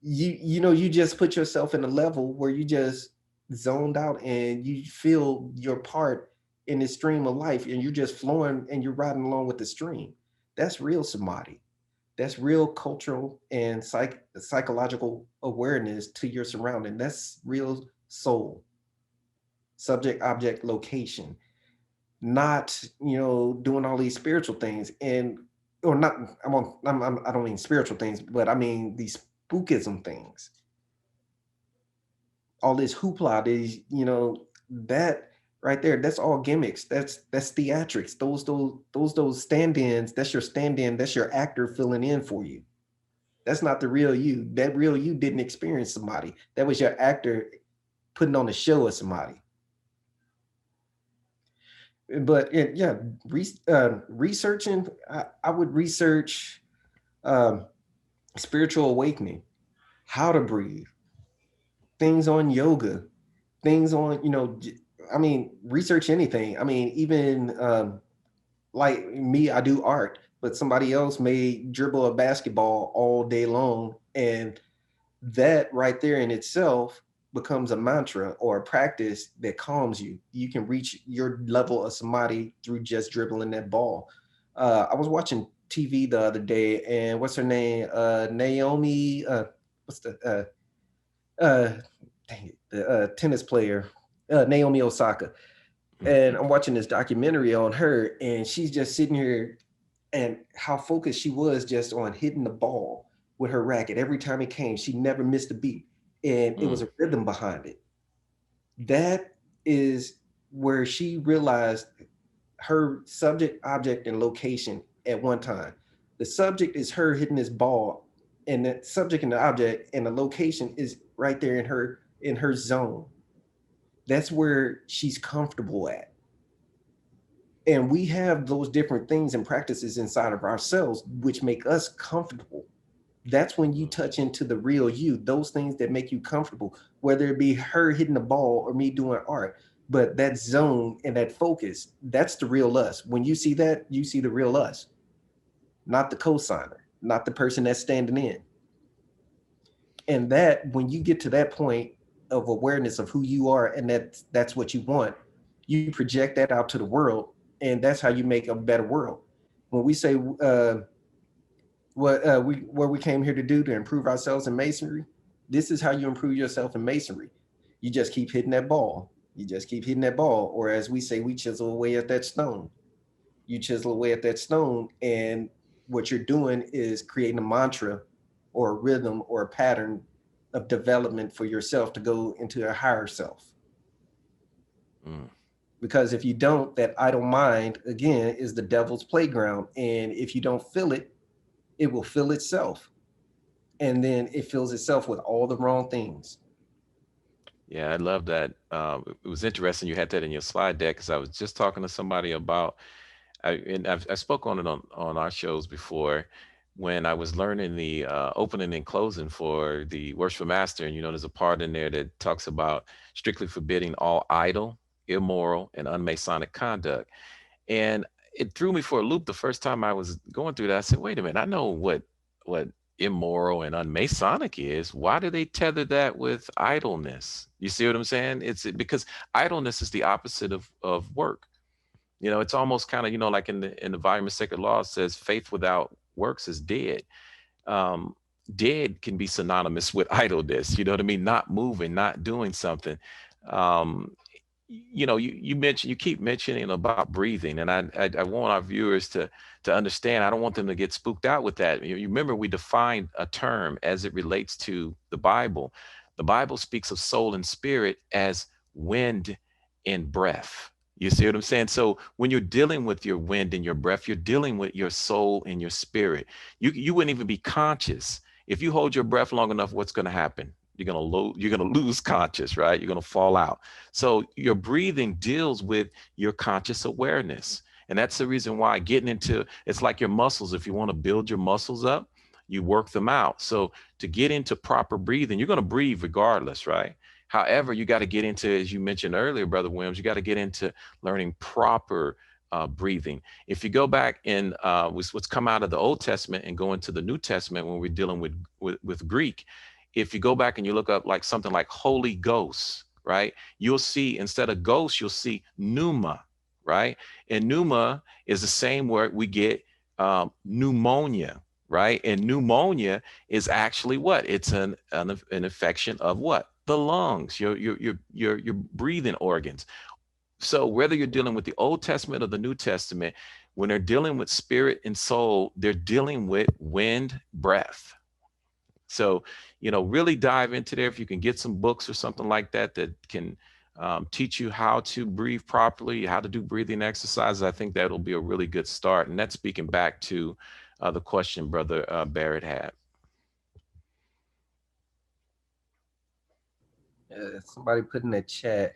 You just put yourself in a level where you just zoned out and you feel your part in this stream of life and you're just flowing and you're riding along with the stream. That's real samadhi. That's real cultural and psychological awareness to your surrounding. That's real soul. Subject, object, location. Not doing all these spiritual things, and or not I don't mean spiritual things, but I mean these spookism things, all this hoopla, these that right there, that's all gimmicks, that's theatrics, those stand-ins, that's your stand-in, that's your actor filling in for you. That's not the real you. That real you didn't experience somebody. That was your actor putting on a show of somebody. But yeah, researching, I would research um, spiritual awakening, how to breathe, things on yoga, things on, I mean, research anything. I mean, even like me, I do art, but somebody else may dribble a basketball all day long. And that right there in itself becomes a mantra or a practice that calms you. You can reach your level of samadhi through just dribbling that ball. I was watching TV the other day, and what's her name? Naomi. What's the dang it, the tennis player, Naomi Osaka. And I'm watching this documentary on her, and she's just sitting here, and how focused she was just on hitting the ball with her racket. Every time it came, she never missed a beat. And it was a rhythm behind it. That is where she realized her subject, object, and location at one time. The subject is her hitting this ball, and the subject and the object and the location is right there in her zone. That's where she's comfortable at. And we have those different things and practices inside of ourselves which make us comfortable. That's when you touch into the real you, those things that make you comfortable, whether it be her hitting the ball or me doing art. But that zone and that focus, that's the real us. When you see that, you see the real us, not the cosigner, not the person that's standing in. And that, when you get to that point of awareness of who you are, and that's what you want, you project that out to the world, and that's how you make a better world. When we say what we came here to do, to improve ourselves in masonry, this is how you improve yourself in masonry. You just keep hitting that ball. You just keep hitting that ball, or as we say, we chisel away at that stone. You chisel away at that stone, and what you're doing is creating a mantra or a rhythm or a pattern of development for yourself to go into a higher self. Because if you don't, that idle mind, again, is the devil's playground. And if you don't feel it, it will fill itself. And then it fills itself with all the wrong things. Yeah, I love that. It was interesting you had that in your slide deck because I was just talking to somebody about, and I spoke on it on our shows before when I was learning the opening and closing for the Worship Master. And, there's a part in there that talks about strictly forbidding all idle, immoral, and unmasonic conduct. And it threw me for a loop the first time I was going through that. I said, wait a minute, I know what immoral and unmasonic is. Why do they tether that with idleness? You see what I'm saying? It's because idleness is the opposite of work. It's almost kind of, like in the volume of sacred law, it says faith without works is dead. um, Dead can be synonymous with idleness. You know what I mean? Not moving, not doing something. Um, you mentioned, you keep mentioning about breathing, and I want our viewers to understand. I don't want them to get spooked out with that. You remember we defined a term as it relates to the Bible. The Bible speaks of soul and spirit as wind and breath. You see what I'm saying? So when you're dealing with your wind and your breath, you're dealing with your soul and your spirit. You wouldn't even be conscious if you hold your breath long enough. What's going to happen? You're gonna lose conscious, right? You're gonna fall out. So your breathing deals with your conscious awareness. And that's the reason why getting into, it's like your muscles. If you want to build your muscles up, you work them out. So to get into proper breathing, you're going to breathe regardless, right? However, you got to get into, as you mentioned earlier, Brother Williams, you got to get into learning proper breathing. If you go back in what's come out of the Old Testament and go into the New Testament when we're dealing with Greek, if you go back and you look up like something like Holy Ghost, right? You'll see, instead of ghost, you'll see pneuma, right? And pneuma is the same word we get pneumonia, right? And pneumonia is actually what? It's an infection of what? The lungs, your breathing organs. So whether you're dealing with the Old Testament or the New Testament, when they're dealing with spirit and soul, they're dealing with wind, breath. So, really dive into there. If you can get some books or something like that that can teach you how to breathe properly, how to do breathing exercises, I think that'll be a really good start. And that's speaking back to the question Brother Barrett had. Somebody put in the chat,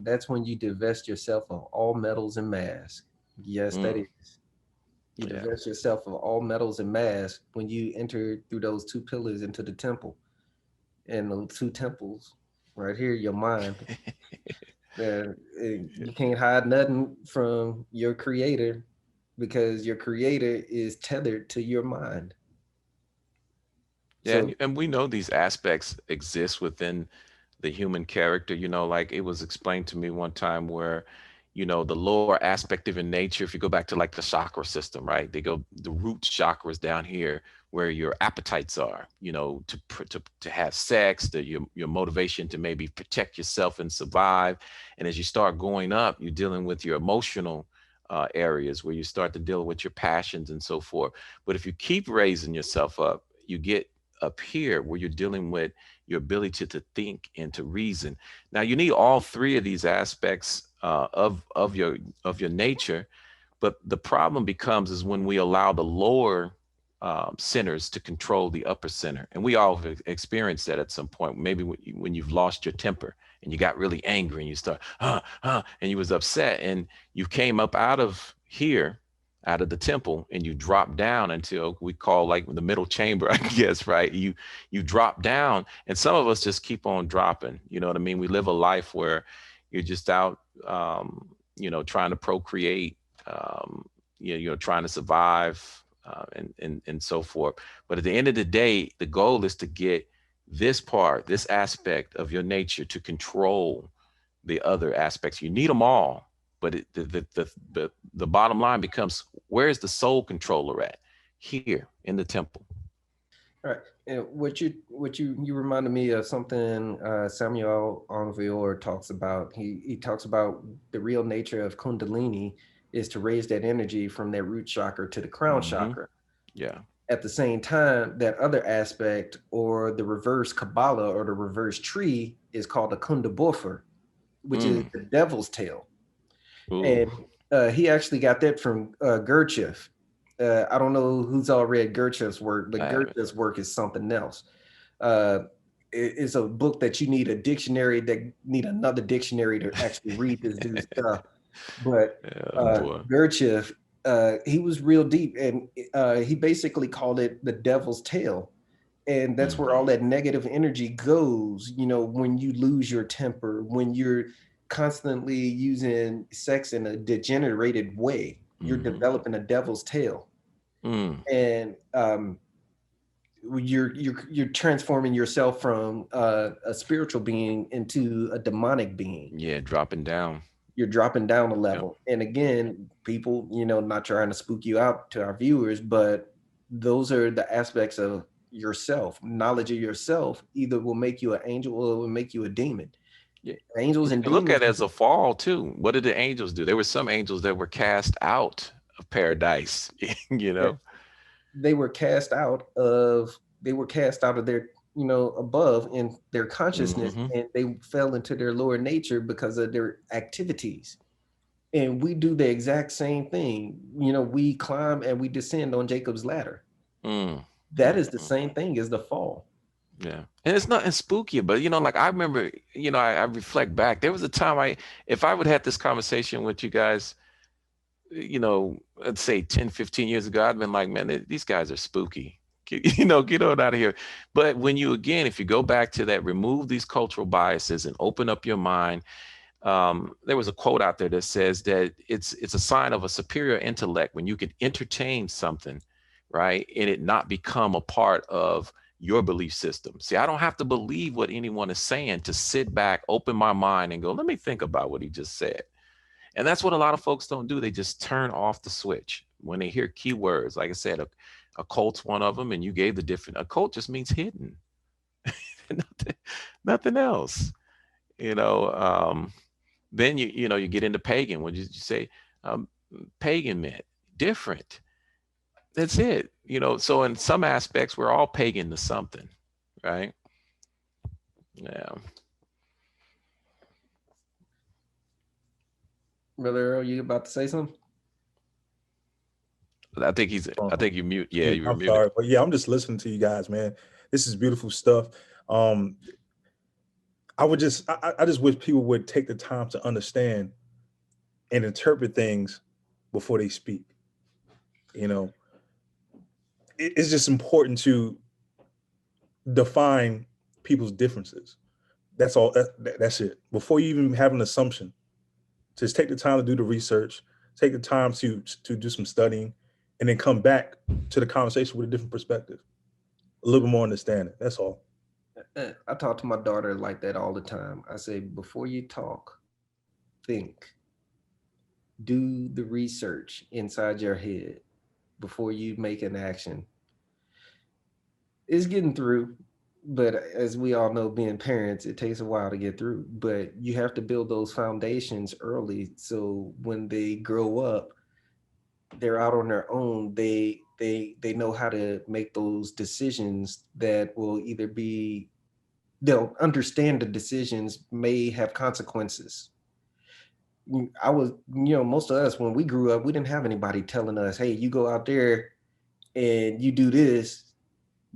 that's when you divest yourself of all metals and masks. Yes, that Mm, is. You yeah. divest yourself of all metals and masks when you enter through those two pillars into the temple. And those two temples, right here, your mind. You can't hide nothing from your creator because your creator is tethered to your mind. Yeah, So, and we know these aspects exist within the human character. Like it was explained to me one time where, the lower aspect of your nature, if you go back to like the chakra system, right? They go the root chakras down here where your appetites are, to have sex, your motivation to maybe protect yourself and survive. And as you start going up, you're dealing with your emotional areas where you start to deal with your passions and so forth. But if you keep raising yourself up, you get up here where you're dealing with your ability to think and to reason. Now you need all three of these aspects of your nature, but the problem becomes is when we allow the lower centers to control the upper center, and we all have experienced that at some point. Maybe when you've lost your temper and you got really angry and you start and you was upset and you came up out of here, out of the temple, and you drop down until we call like the middle chamber, I guess, right? You drop down, and some of us just keep on dropping. You know what I mean? We live a life where you're just out, trying to procreate, trying to survive, and so forth. But at the end of the day, the goal is to get this aspect of your nature to control the other aspects. You need them all, but the bottom line becomes, where's the soul controller at? Here in the temple. all right. And what you reminded me of something Samuel Onvior talks about. He talks about the real nature of Kundalini is to raise that energy from that root chakra to the crown Mm-hmm. chakra. Yeah. At the same time, that other aspect or the reverse Kabbalah or the reverse tree is called a Kundabuffer, which is Mm. the devil's tail. Ooh. And he actually got that from Gurdjieff. I don't know who's all read Gurdjieff's work, but I haven't. Gurdjieff's work is something else. Uh, it's a book that you need a dictionary, that need another dictionary to actually read this dude's stuff. But Gurdjieff, he was real deep, and he basically called it the devil's tail. And that's where all that negative energy goes, you know, when you lose your temper, when you're constantly using sex in a degenerated way, you're developing a devil's tail. And you're transforming yourself from a spiritual being into a demonic being. Yeah, dropping down. You're dropping down a level. Yep. And again, people, you know, not trying to spook you out to our viewers, but those are the aspects of yourself. Knowledge of yourself either will make you an angel or it will make you a demon. Yeah. Angels and demons. Look at it as a fall too. What did the angels do? There were some angels that were cast out of paradise, you know. They were cast out of their, you know, above in their consciousness, and they fell into their lower nature because of their activities. And we do the exact same thing. You know, we climb and we descend on Jacob's ladder. That is the same thing as the fall. Yeah. And it's nothing spooky, but, you know, like I remember, you know, I reflect back. There was a time if I would have had this conversation with you guys, you know, let's say 10, 15 years ago, I'd been like, man, these guys are spooky. You know, get on out of here. But when you, again, if you go back to that, remove these cultural biases and open up your mind. There was a quote out there that says that it's a sign of a superior intellect when you can entertain something, right, and it not become a part of your belief system. See, I don't have to believe what anyone is saying to sit back, open my mind and go, let me think about what he just said. And that's what a lot of folks don't do. They just turn off the switch when they hear keywords. Like I said, occult's one of them, and you gave the different. Occult just means hidden, nothing else. You know. Then you know, you get into pagan. What did you say? Pagan meant different. That's it. You know. So in some aspects, we're all pagan to something, right? Yeah. Brother Earl, you about to say something? I think you mute. Yeah, you were I'm muted. sorry, but yeah, I'm just listening to you guys, man. This is beautiful stuff. I just wish people would take the time to understand and interpret things before they speak. You know, it's just important to define people's differences. That's all. That's it. Before you even have an assumption, just take the time to do the research, take the time to do some studying, and then come back to the conversation with a different perspective, a little bit more understanding. That's all. I talk to my daughter like that all the time. I say, before you talk, think. Do the research inside your head before you make an action. It's getting through, but as we all know, being parents, it takes a while to get through. But you have to build those foundations early, so when they grow up, they're out on their own. They know how to make those decisions that will either be, they'll understand the decisions may have consequences. I was, you know, most of us, when we grew up, we didn't have anybody telling us, hey, you go out there and you do this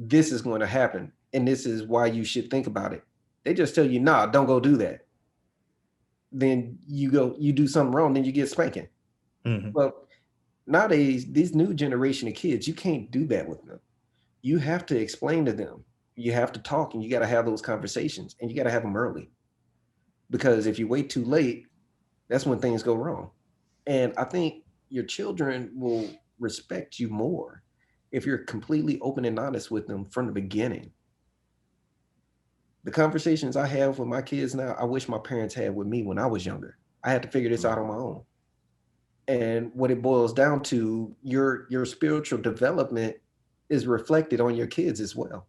is going to happen. And this is why you should think about it. They just tell you, nah, don't go do that. Then you do something wrong, then you get spanking. Well, nowadays, this new generation of kids, you can't do that with them. You have to explain to them. You have to talk, and you got to have those conversations, and you got to have them early. Because if you wait too late, that's when things go wrong. And I think your children will respect you more if you're completely open and honest with them from the beginning. The conversations I have with my kids now, I wish my parents had with me when I was younger. I had to figure this out on my own. And what it boils down to, your spiritual development is reflected on your kids as well.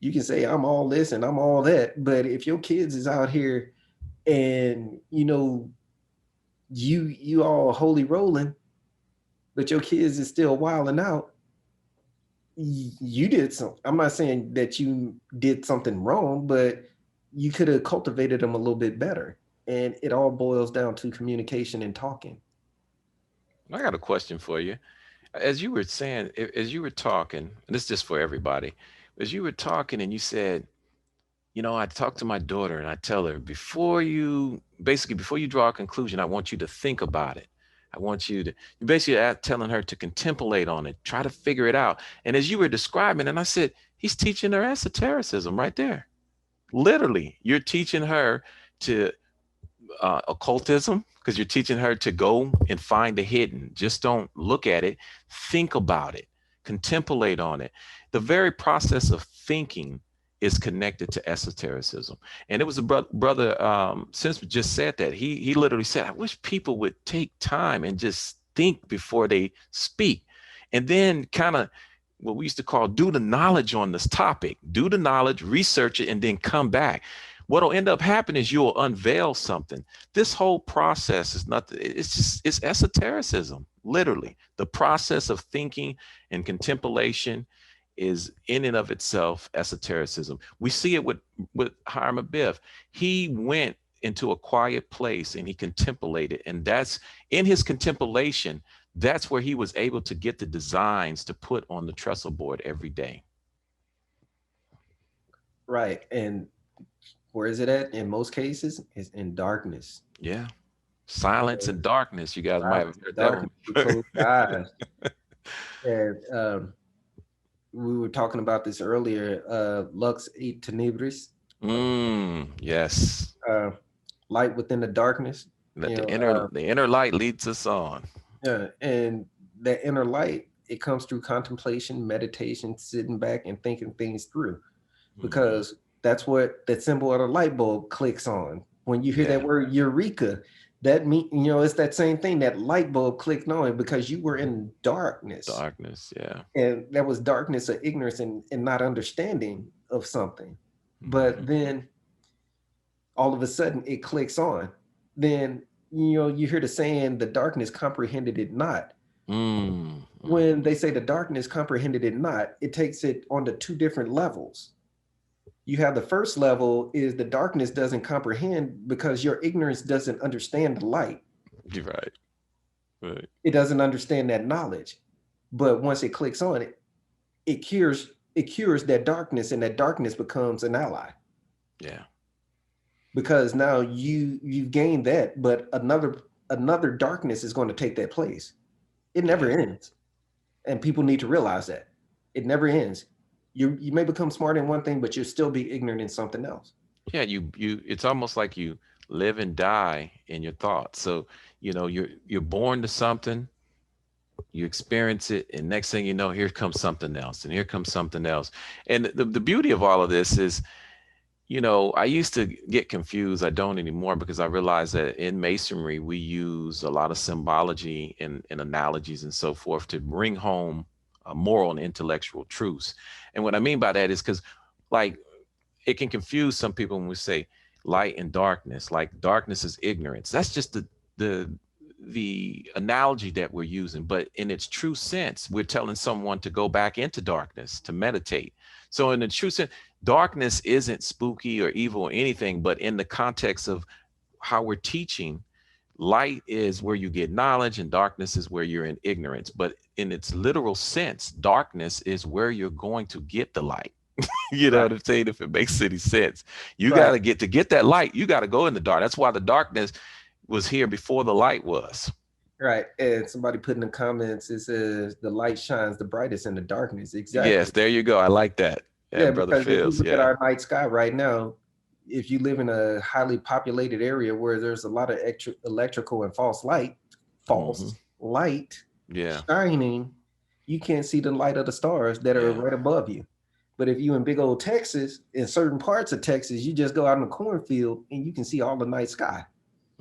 You can say, I'm all this and I'm all that, but if your kids is out here and, you know, you all holy rolling, but your kids is still wilding out, you did something. I'm not saying that you did something wrong, but you could have cultivated them a little bit better. And it all boils down to communication and talking. I got a question for you. As you were saying, as you were talking, and this is just for everybody, as you were talking and you said, you know, I talk to my daughter and I tell her, before you draw a conclusion, I want you to think about it. I want you to, you basically telling her to contemplate on it, try to figure it out. And as you were describing, and I said, he's teaching her esotericism right there. Literally, you're teaching her to occultism, because you're teaching her to go and find the hidden. Just don't look at it, think about it, contemplate on it. The very process of thinking is connected to esotericism. And it was a brother since just said that. He literally said, I wish people would take time and just think before they speak. And then kind of what we used to call do the knowledge on this topic, do the knowledge, research it, and then come back. What'll end up happening is you'll unveil something. This whole process is nothing. It's esotericism, literally. The process of thinking and contemplation is in and of itself esotericism. We see it with Hiram Abiff. He went into a quiet place and he contemplated, and that's in his contemplation, that's where he was able to get the designs to put on the trestle board every day. Right. And where is it at? In most cases, it's in darkness. Yeah. Silence and darkness. You guys might have heard that one. You close your eyes. And we were talking about this earlier. Lux et tenebris. Yes. Light within the darkness. Let the inner light leads us on. Yeah, and that inner light, it comes through contemplation, meditation, sitting back and thinking things through, because that's what that symbol of the light bulb clicks on. When you hear that word eureka, that mean, you know, it's that same thing, that light bulb clicked on because you were in darkness. Darkness, yeah. And that was darkness of ignorance and not understanding of something. But then all of a sudden it clicks on. Then, you know, you hear the saying, the darkness comprehended it not. When they say the darkness comprehended it not, it takes it onto two different levels. You have the first level is the darkness doesn't comprehend because your ignorance doesn't understand the light. You're right. Right. It doesn't understand that knowledge. But once it clicks on it, it cures that darkness, and that darkness becomes an ally. Yeah. Because now you've gained that, but another darkness is going to take that place. It never ends. And people need to realize that. It never ends. You may become smart in one thing, but you'll still be ignorant in something else. Yeah, you it's almost like you live and die in your thoughts. So, you know, you're born to something, you experience it, and next thing you know, here comes something else, and here comes something else. And the beauty of all of this is, you know, I used to get confused. I don't anymore, because I realized that in Masonry, we use a lot of symbology and analogies and so forth to bring home moral and intellectual truths. And what I mean by that is because, like, it can confuse some people when we say light and darkness, like darkness is ignorance. That's just the analogy that we're using. But in its true sense, we're telling someone to go back into darkness, to meditate. So in the true sense, darkness isn't spooky or evil or anything, but in the context of how we're teaching, light is where you get knowledge and darkness is where you're in ignorance. But in its literal sense, darkness is where you're going to get the light. You know what I'm saying? If it makes any sense, you got to get that light. You got to go in the dark. That's why the darkness was here before the light was. Right. And somebody put in the comments, it says the light shines the brightest in the darkness. Exactly. Yes, there you go. I like that. Yeah, Brother Phils. Look at our night sky right now. If you live in a highly populated area where there's a lot of electrical and false light shining, you can't see the light of the stars that are right above you. But if you in big old Texas, in certain parts of Texas, you just go out in the cornfield and you can see all the night sky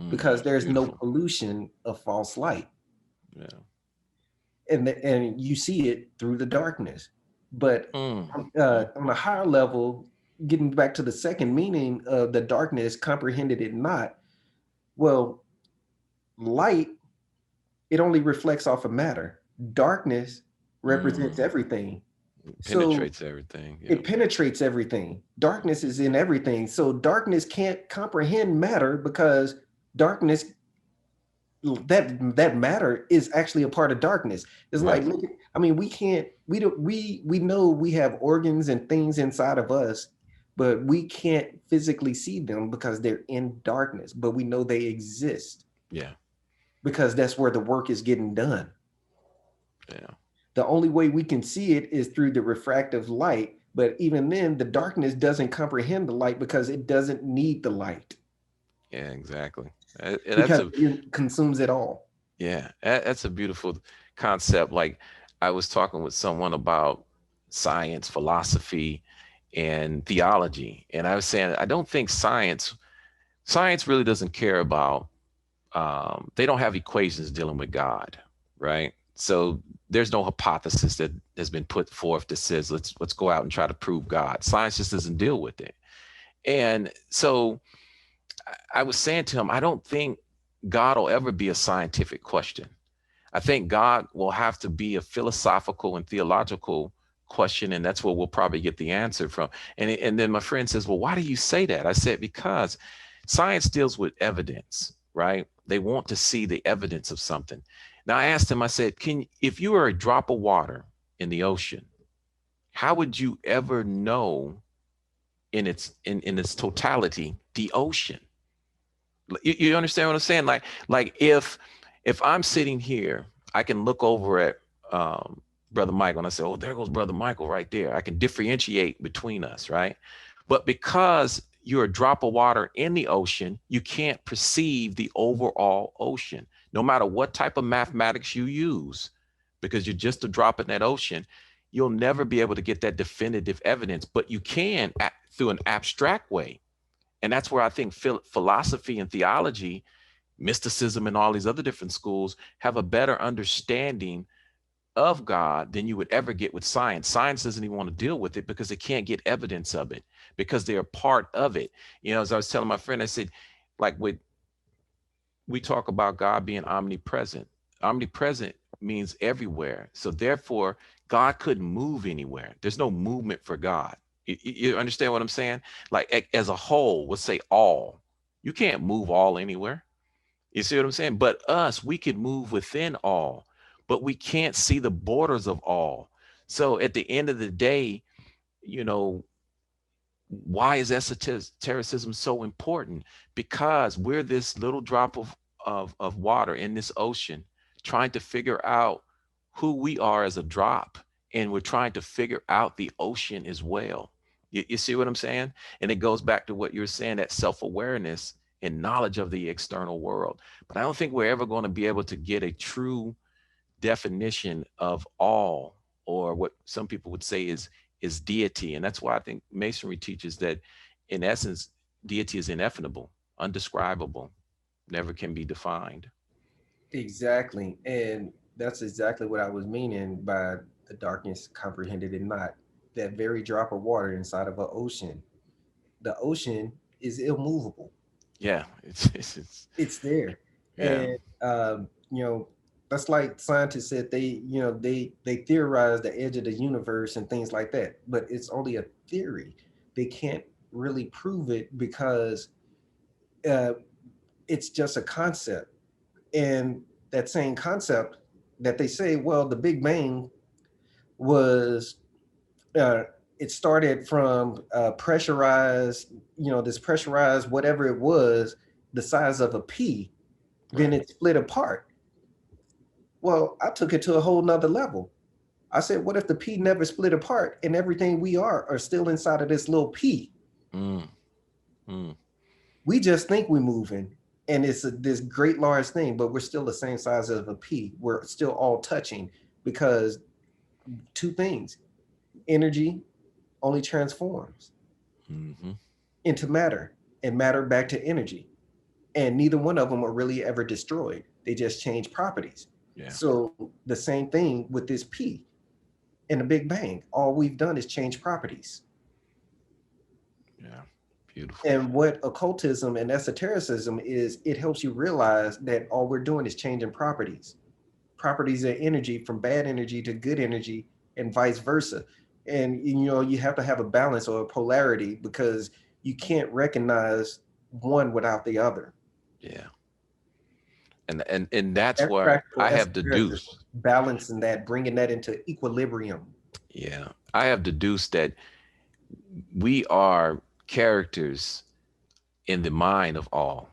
because there's no pollution of false light. Yeah. And you see it through the darkness. But on a higher level, getting back to the second meaning of the darkness comprehended it not. Well, light, it only reflects off of matter. Darkness represents everything. Penetrates everything. It penetrates everything. Darkness is in everything. So darkness can't comprehend matter because darkness, that matter is actually a part of darkness. It's like, I mean, we know we have organs and things inside of us, but we can't physically see them because they're in darkness, but we know they exist. Yeah. Because that's where the work is getting done. Yeah. The only way we can see it is through the refractive light, but even then the darkness doesn't comprehend the light because it doesn't need the light. Yeah, exactly. Because it consumes it all. Yeah, that's a beautiful concept. Like, I was talking with someone about science, philosophy, and theology, and I was saying I don't think science really doesn't care about. They don't have equations dealing with God, right? So there's no hypothesis that has been put forth that says let's go out and try to prove God. Science just doesn't deal with it. And so I was saying to him, I don't think God will ever be a scientific question. I think God will have to be a philosophical and theological question, and that's where we'll probably get the answer from. And then my friend says, well, why do you say that? I said, because science deals with evidence, right? They want to see the evidence of something. Now I asked him, I said, if you were a drop of water in the ocean, how would you ever know in its totality the ocean? You understand what I'm saying? Like if I'm sitting here, I can look over at Brother Michael and I say, oh, there goes Brother Michael right there. I can differentiate between us, right? But because you're a drop of water in the ocean, you can't perceive the overall ocean, no matter what type of mathematics you use, because you're just a drop in that ocean. You'll never be able to get that definitive evidence, but you can through an abstract way. And that's where I think philosophy and theology, mysticism, and all these other different schools have a better understanding of God than you would ever get with science. Science doesn't even want to deal with it because they can't get evidence of it, because they're a part of it. You know, as I was telling my friend, I said, like, we talk about God being omnipresent. Omnipresent means everywhere. So therefore, God couldn't move anywhere. There's no movement for God. You understand what I'm saying? Like, as a whole, we'll say all. You can't move all anywhere. You see what I'm saying? But us, we can move within all, but we can't see the borders of all. So at the end of the day, you know, why is esotericism so important? Because we're this little drop of water in this ocean, trying to figure out who we are as a drop, and we're trying to figure out the ocean as well. You see what I'm saying? And it goes back to what you're saying, that self-awareness and knowledge of the external world. But I don't think we're ever going to be able to get a true definition of all, or what some people would say is deity. And that's why I think Masonry teaches that, in essence, deity is ineffable, undescribable, never can be defined. Exactly. And that's exactly what I was meaning by the darkness comprehended and not. That very drop of water inside of an ocean. The ocean is immovable. Yeah, It's there. yeah, And that's like scientists said, they theorize the edge of the universe and things like that, but it's only a theory. They can't really prove it because it's just a concept. And that same concept that they say, well, the Big Bang was it started from pressurized, this pressurized whatever it was, the size of a pea, then right. it split apart. Well, I took it to a whole nother level. I said, what if the pea never split apart and everything we are still inside of this little pea? Mm, mm, We just think we're moving and it's this great large thing, but we're still the same size as a pea. We're still all touching because two things: energy only transforms mm-hmm. into matter and matter back to energy. And neither one of them are really ever destroyed. They just change properties. Yeah, So the same thing with this P in the Big Bang. All we've done is change properties. yeah, beautiful. And what occultism and esotericism is, it helps you realize that all we're doing is changing properties. Properties of energy, from bad energy to good energy, and vice versa. And you have to have a balance or a polarity because you can't recognize one without the other. Yeah, and that's That's where practical I have esotericism, deduced. balancing that, bringing that into equilibrium. Yeah, I have deduced that we are characters in the mind of all.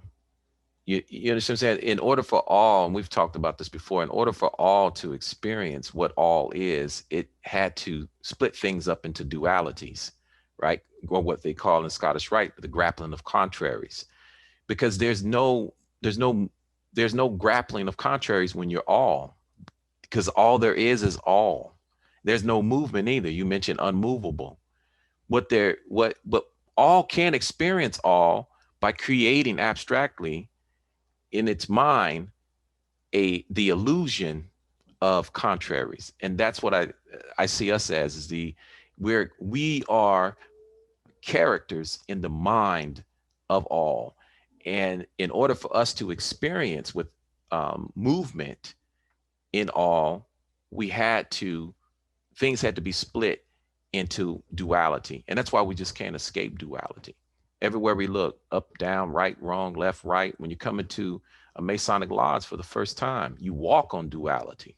You understand what I'm saying? In order for all, and we've talked about this before, in order for all to experience what all is, it had to split things up into dualities, right? Or what they call in Scottish Rite the grappling of contraries. Because there's no grappling of contraries when you're all, because all there is all. There's no movement either. You mentioned unmovable. But all can experience all by creating abstractly in its mind the illusion of contraries. And that's what I see us as, is we are characters in the mind of all. And in order for us to experience with movement in all, things had to be split into duality. And that's why we just can't escape duality. Everywhere we look, up, down, right, wrong, left, right, when you come into a Masonic lodge for the first time, you walk on duality.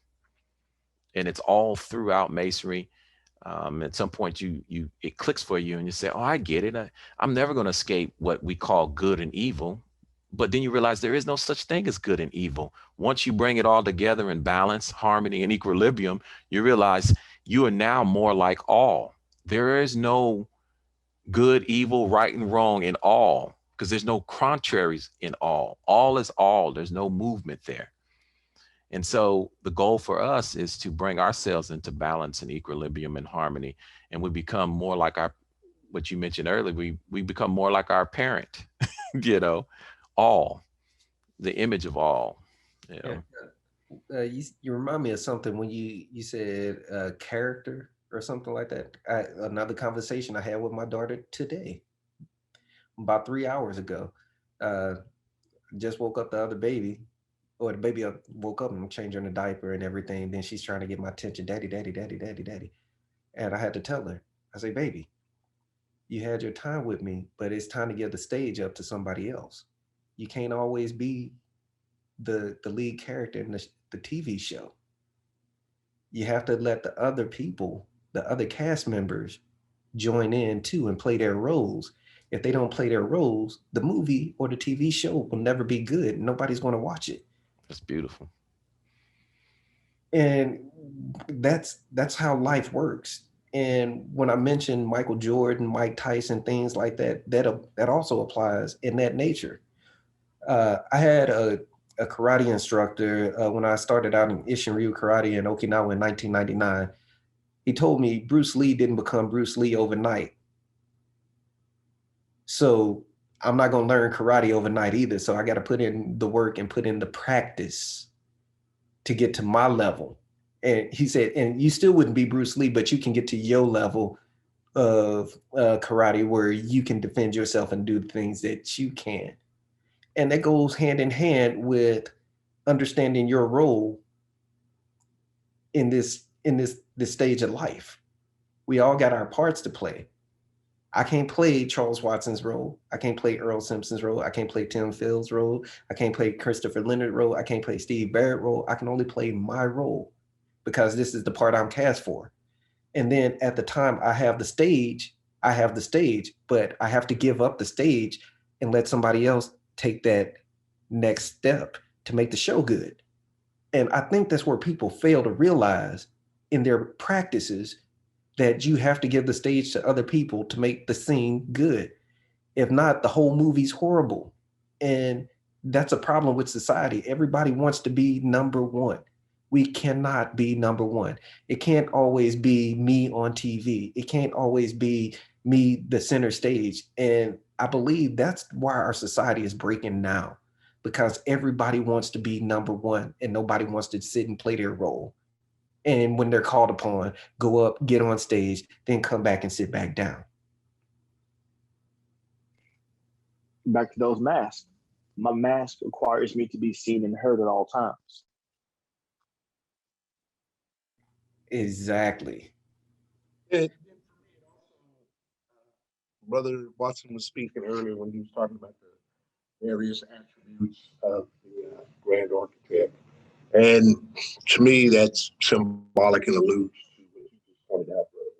And it's all throughout Masonry. At some point, it clicks for you, and you say, "Oh, I get it. I'm never going to escape what we call good and evil." But then you realize there is no such thing as good and evil. Once you bring it all together in balance, harmony, and equilibrium, you realize you are now more like all. There is no good, evil, right, and wrong in all, because there's no contraries in all. All is all. There's no movement there. And so the goal for us is to bring ourselves into balance and equilibrium and harmony. And we become more like what you mentioned earlier, we become more like our parent, all, the image of all. Yeah. You remind me of something when you said character or something like that. Another conversation I had with my daughter today, about 3 hours ago. Just woke up the other baby, or the baby woke up and I'm changing the diaper and everything. Then she's trying to get my attention, daddy, daddy, daddy, daddy, daddy. And I had to tell her, I say, baby, you had your time with me, but it's time to give the stage up to somebody else. You can't always be the lead character in the TV show. You have to let the other people, the other cast members, join in too and play their roles. If they don't play their roles, the movie or the TV show will never be good. Nobody's going to watch it. That's beautiful. And that's how life works. And when I mentioned Michael Jordan, Mike Tyson, things like that, that also applies in that nature. I had a karate instructor when I started out in Ishin-Ryu Karate in Okinawa in 1999. He told me Bruce Lee didn't become Bruce Lee overnight. So I'm not going to learn karate overnight either. So I got to put in the work and put in the practice to get to my level. And he said, and you still wouldn't be Bruce Lee, but you can get to your level of karate where you can defend yourself and do the things that you can. And that goes hand in hand with understanding your role in this stage of life. We all got our parts to play. I can't play Charles Watson's role. I can't play Earl Simpson's role. I can't play Tim Phil's role. I can't play Christopher Leonard's role. I can't play Steve Barrett's role. I can only play my role because this is the part I'm cast for. And then at the time I have the stage, but I have to give up the stage and let somebody else take that next step to make the show good. And I think that's where people fail to realize in their practices that you have to give the stage to other people to make the scene good. If not, the whole movie's horrible. And that's a problem with society. Everybody wants to be number one. We cannot be number one. It can't always be me on TV. It can't always be me, the center stage. And I believe that's why our society is breaking now, because everybody wants to be number one and nobody wants to sit and play their role. And when they're called upon, go up, get on stage, then come back and sit back down. Back to those masks. My mask requires me to be seen and heard at all times. Exactly. And Brother Watson was speaking earlier when he was talking about the various attributes of the Grand Architect. And to me, that's symbolic and alludes to what you just pointed out, brother.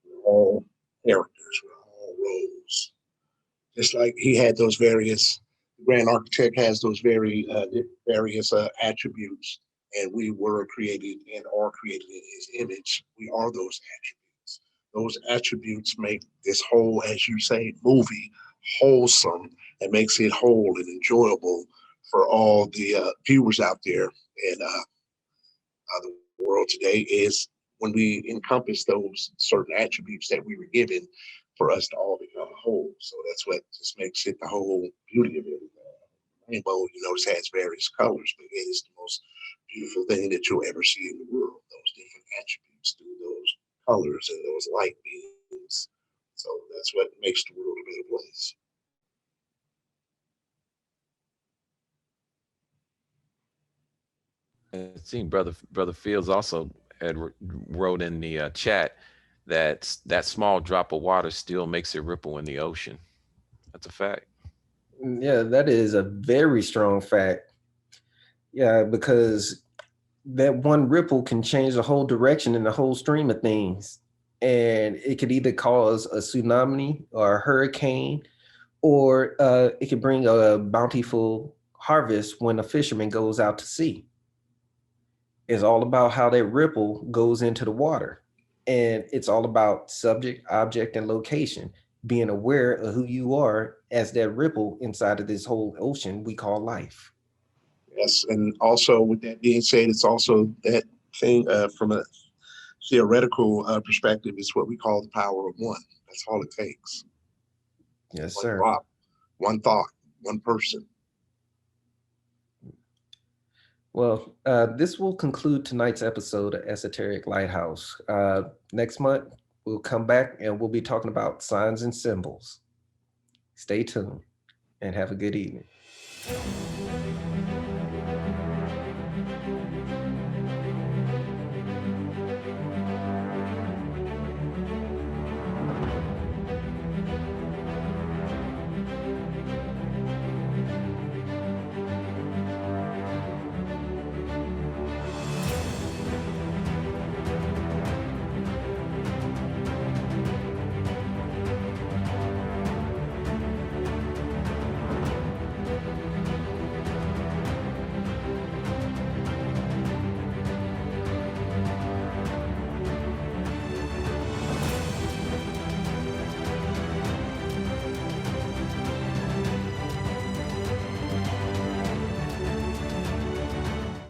We're all characters, we're all rose. Just like he had those various, grand architect has those various attributes, and we were created and are created in his image. We are those attributes. Those attributes make this whole, as you say, movie wholesome and makes it whole and enjoyable for all the viewers out there in the world today, is when we encompass those certain attributes that we were given for us to all become whole. So that's what just makes it the whole beauty of it. Rainbow, you notice, has various colors, but it is the most beautiful thing that you'll ever see in the world. Those different attributes through those colors and those light beams. So that's what makes the world a better place. It seemed brother Fields also wrote in the chat that that small drop of water still makes it ripple in the ocean. That's a fact. Yeah, that is a very strong fact. Yeah, because that one ripple can change the whole direction and the whole stream of things. And it could either cause a tsunami or a hurricane, or it could bring a bountiful harvest when a fisherman goes out to sea. It's all about how that ripple goes into the water. And it's all about subject, object, and location, being aware of who you are as that ripple inside of this whole ocean we call life. Yes, and also with that being said, it's also that thing from a theoretical perspective, is what we call the power of one. That's all it takes. Yes, One sir. drop, one thought, one person. Well, this will conclude tonight's episode of Esoteric Lighthouse. Next month, we'll come back and we'll be talking about signs and symbols. Stay tuned and have a good evening.